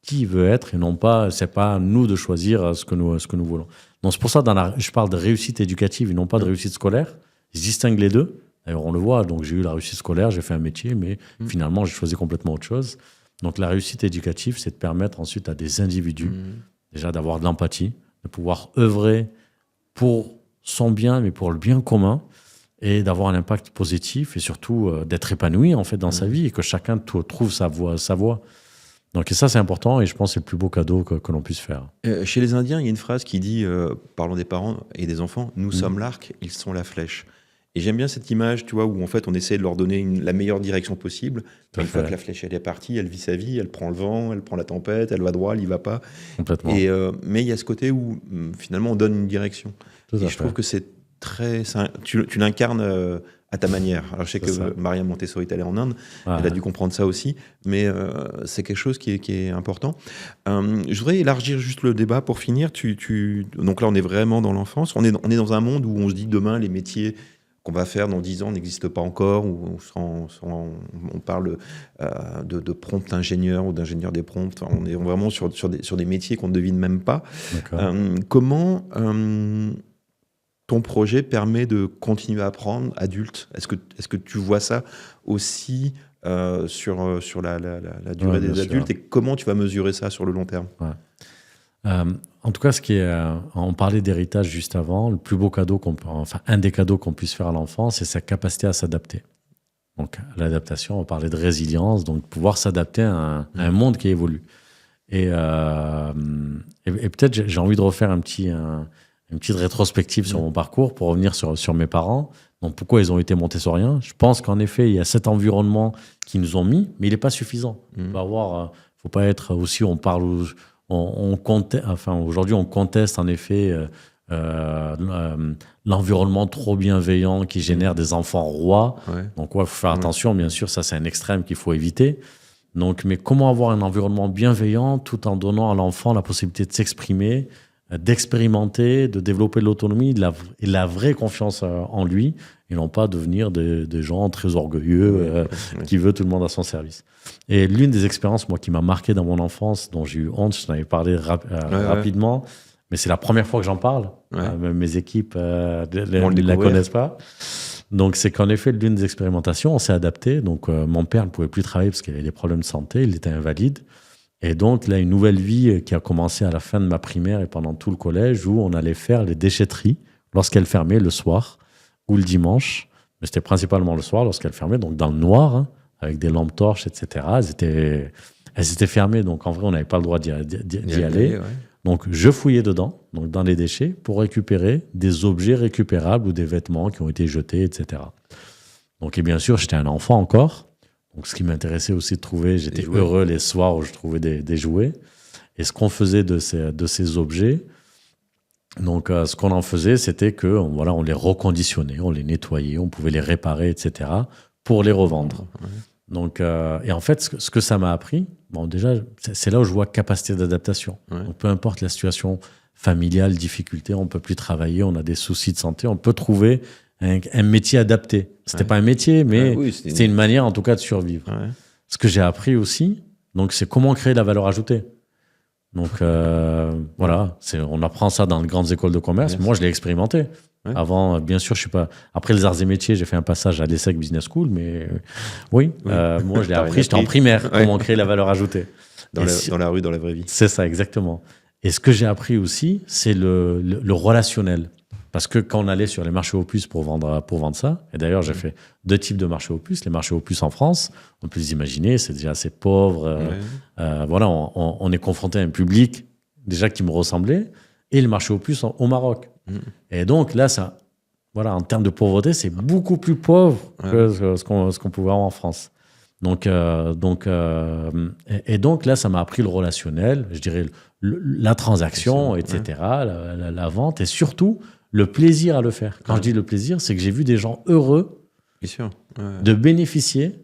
qui il veut être et non pas, c'est pas à nous de choisir ce que nous voulons. Donc c'est pour ça, je parle de réussite éducative et non pas de réussite scolaire. Je distingue les deux. D'ailleurs, on le voit, donc j'ai eu la réussite scolaire, j'ai fait un métier, mais finalement, j'ai choisi complètement autre chose. Donc la réussite éducative, c'est de permettre ensuite à des individus, déjà d'avoir de l'empathie, de pouvoir œuvrer pour son bien, mais pour le bien commun, et d'avoir un impact positif, et surtout d'être épanoui en fait dans sa vie, et que chacun trouve sa voie. Donc et ça, c'est important, et je pense que c'est le plus beau cadeau que l'on puisse faire. Chez les Indiens, il y a une phrase qui dit, parlons des parents et des enfants, nous sommes l'arc, ils sont la flèche. Et j'aime bien cette image, tu vois, où en fait on essaie de leur donner la meilleure direction possible. Une fois que la flèche elle est partie, elle vit sa vie, elle prend le vent, elle prend la tempête, elle va droit, elle y va pas. Complètement. Mais il y a ce côté où finalement on donne une direction. Et je trouve que c'est très, tu l'incarnes à ta manière. Alors je sais que Maria Montessori est allée en Inde, elle a dû comprendre ça aussi, mais c'est quelque chose qui est important. Je voudrais élargir juste le débat pour finir. Donc là on est vraiment dans l'enfance. On est dans un monde où on se dit demain les métiers qu'on va faire dans 10 ans n'existe pas encore, ou on parle de prompt ingénieur ou d'ingénieur des prompts. On est vraiment sur des métiers qu'on ne devine même pas. Comment ton projet permet de continuer à apprendre adulte? Est-ce que tu vois ça aussi sur la durée des adultes, sûr. Et comment tu vas mesurer ça sur le long terme? En tout cas, on parlait d'héritage juste avant. Le plus beau cadeau un des cadeaux qu'on puisse faire à l'enfant, c'est sa capacité à s'adapter. Donc, l'adaptation, on parlait de résilience, donc pouvoir s'adapter à un monde qui évolue. Et peut-être j'ai envie de refaire une petite rétrospective sur mon parcours pour revenir sur mes parents. Donc, pourquoi ils ont été montessoriens? Je pense qu'en effet, il y a cet environnement qu'ils nous ont mis, mais il n'est pas suffisant. Faut pas être aussi, on parle. Aujourd'hui, on conteste en effet l'environnement trop bienveillant qui génère des enfants rois. Donc, il faut faire attention, bien sûr, ça c'est un extrême qu'il faut éviter. Donc, mais comment avoir un environnement bienveillant tout en donnant à l'enfant la possibilité de s'exprimer, d'expérimenter, de développer de l'autonomie et la vraie confiance en lui, et non pas devenir des gens très orgueilleux qui veulent tout le monde à son service. Et l'une des expériences, moi, qui m'a marqué dans mon enfance, dont j'ai eu honte, je t'en avais parlé rapidement, mais c'est la première fois que j'en parle. Même mes équipes ne la connaissent pas. Donc, c'est qu'en effet, l'une des expérimentations, on s'est adapté. Donc, mon père ne pouvait plus travailler parce qu'il avait des problèmes de santé, il était invalide. Et donc, là, une nouvelle vie qui a commencé à la fin de ma primaire et pendant tout le collège, où on allait faire les déchetteries lorsqu'elles fermaient le soir ou le dimanche. Mais c'était principalement le soir lorsqu'elles fermaient, donc dans le noir, avec des lampes torches, etc. Elles étaient fermées, donc en vrai, on n'avait pas le droit d'y aller. Donc, je fouillais dedans, donc dans les déchets, pour récupérer des objets récupérables ou des vêtements qui ont été jetés, etc. Donc, et bien sûr, j'étais un enfant encore. Donc, ce qui m'intéressait aussi de trouver, j'étais heureux les soirs où je trouvais des jouets. Et ce qu'on faisait de ces objets, donc ce qu'on en faisait, c'était que on les reconditionnait, on les nettoyait, on pouvait les réparer, etc., pour les revendre. Donc, et en fait, ce que ça m'a appris, déjà, c'est là où je vois capacité d'adaptation. Donc, peu importe la situation familiale, difficulté, on ne peut plus travailler, on a des soucis de santé, on peut trouver un métier adapté. C'était pas un métier, mais c'était une manière, en tout cas, de survivre. Ce que j'ai appris aussi, donc, c'est comment créer de la valeur ajoutée. Donc, on apprend ça dans les grandes écoles de commerce. Moi, je l'ai expérimenté. Avant, bien sûr, je suis pas. Après les arts et métiers, j'ai fait un passage à l'ESSEC Business School, mais moi, je l'ai appris. J'étais en primaire. Comment créer la valeur ajoutée dans la rue, dans la vraie vie. C'est ça, exactement. Et ce que j'ai appris aussi, c'est le relationnel. Parce que quand on allait sur les marchés opus pour vendre ça, et d'ailleurs, j'ai fait 2 types de marchés opus. Les marchés opus en France, on peut les imaginer, c'est déjà assez pauvre. On est confronté à un public déjà qui me ressemblait, et le marché opus au Maroc. Et donc là, en termes de pauvreté, c'est beaucoup plus pauvre que ce qu'on pouvait avoir en France. Donc là, ça m'a appris le relationnel, je dirais la transaction, etc., la vente, et surtout le plaisir à le faire. Quand je dis le plaisir, c'est que j'ai vu des gens heureux de bénéficier,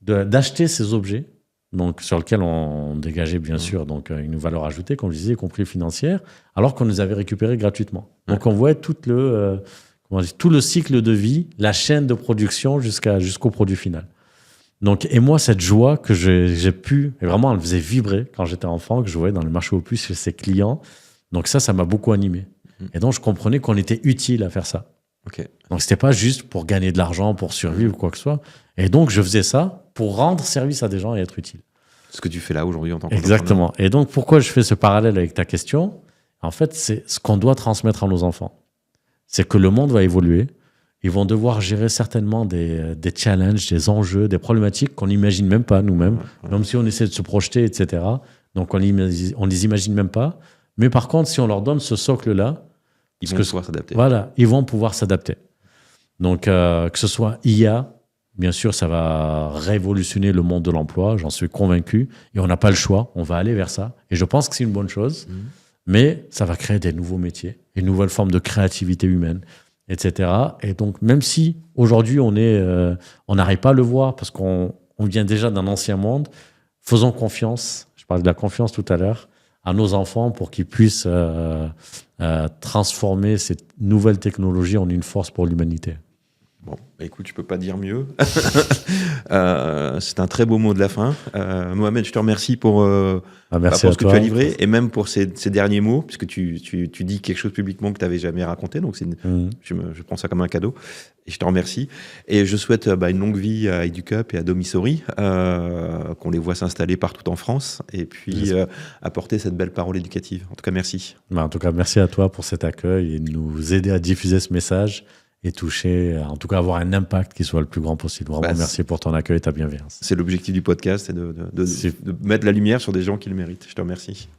d'acheter ces objets, donc sur lesquels on dégageait bien sûr donc une valeur ajoutée, comme je disais, y compris financière, alors qu'on les avait récupérés gratuitement. Donc on voit tout le cycle de vie, la chaîne de production jusqu'au produit final. Donc, et moi, cette joie que j'ai pu, et vraiment, elle me faisait vibrer quand j'étais enfant, que je voyais dans le marché aux puces chez ses clients. Donc ça m'a beaucoup animé. Et donc, je comprenais qu'on était utile à faire ça. Ok. Donc, c'était pas juste pour gagner de l'argent, pour survivre ou quoi que ce soit. Et donc, je faisais ça pour rendre service à des gens et être utile. Ce que tu fais là aujourd'hui en tant qu'entrepreneur. Exactement. Et donc, pourquoi je fais ce parallèle avec ta question? En fait, c'est ce qu'on doit transmettre à nos enfants. C'est que le monde va évoluer. Ils vont devoir gérer certainement des challenges, des enjeux, des problématiques qu'on n'imagine même pas nous-mêmes. Même si on essaie de se projeter, etc. Donc, on les imagine même pas. Mais par contre, si on leur donne ce socle-là, ils vont pouvoir s'adapter. Voilà, ils vont pouvoir s'adapter. Donc, que ce soit IA, bien sûr, ça va révolutionner le monde de l'emploi, j'en suis convaincu. Et on n'a pas le choix, on va aller vers ça. Et je pense que c'est une bonne chose, mais ça va créer des nouveaux métiers, une nouvelle forme de créativité humaine, etc. Et donc, même si aujourd'hui, on n'arrive pas à le voir parce qu'on vient déjà d'un ancien monde, faisons confiance, je parlais de la confiance tout à l'heure, à nos enfants pour qu'ils puissent transformer cette nouvelle technologie en une force pour l'humanité. Bon, bah écoute, je peux pas dire mieux. C'est un très beau mot de la fin. Mohamed, je te remercie pour ce que tu as livré et même pour ces derniers mots, puisque tu dis quelque chose publiquement que tu n'avais jamais raconté. Donc, je prends ça comme un cadeau. Et je te remercie. Et je souhaite une longue vie à Educup et à Domisori, qu'on les voit s'installer partout en France et puis apporter cette belle parole éducative. En tout cas, merci. En tout cas, merci à toi pour cet accueil et de nous aider à diffuser ce message et toucher, en tout cas avoir un impact qui soit le plus grand possible. Vraiment, merci pour ton accueil et ta bienveillance. C'est l'objectif du podcast, c'est de mettre la lumière sur des gens qui le méritent. Je te remercie.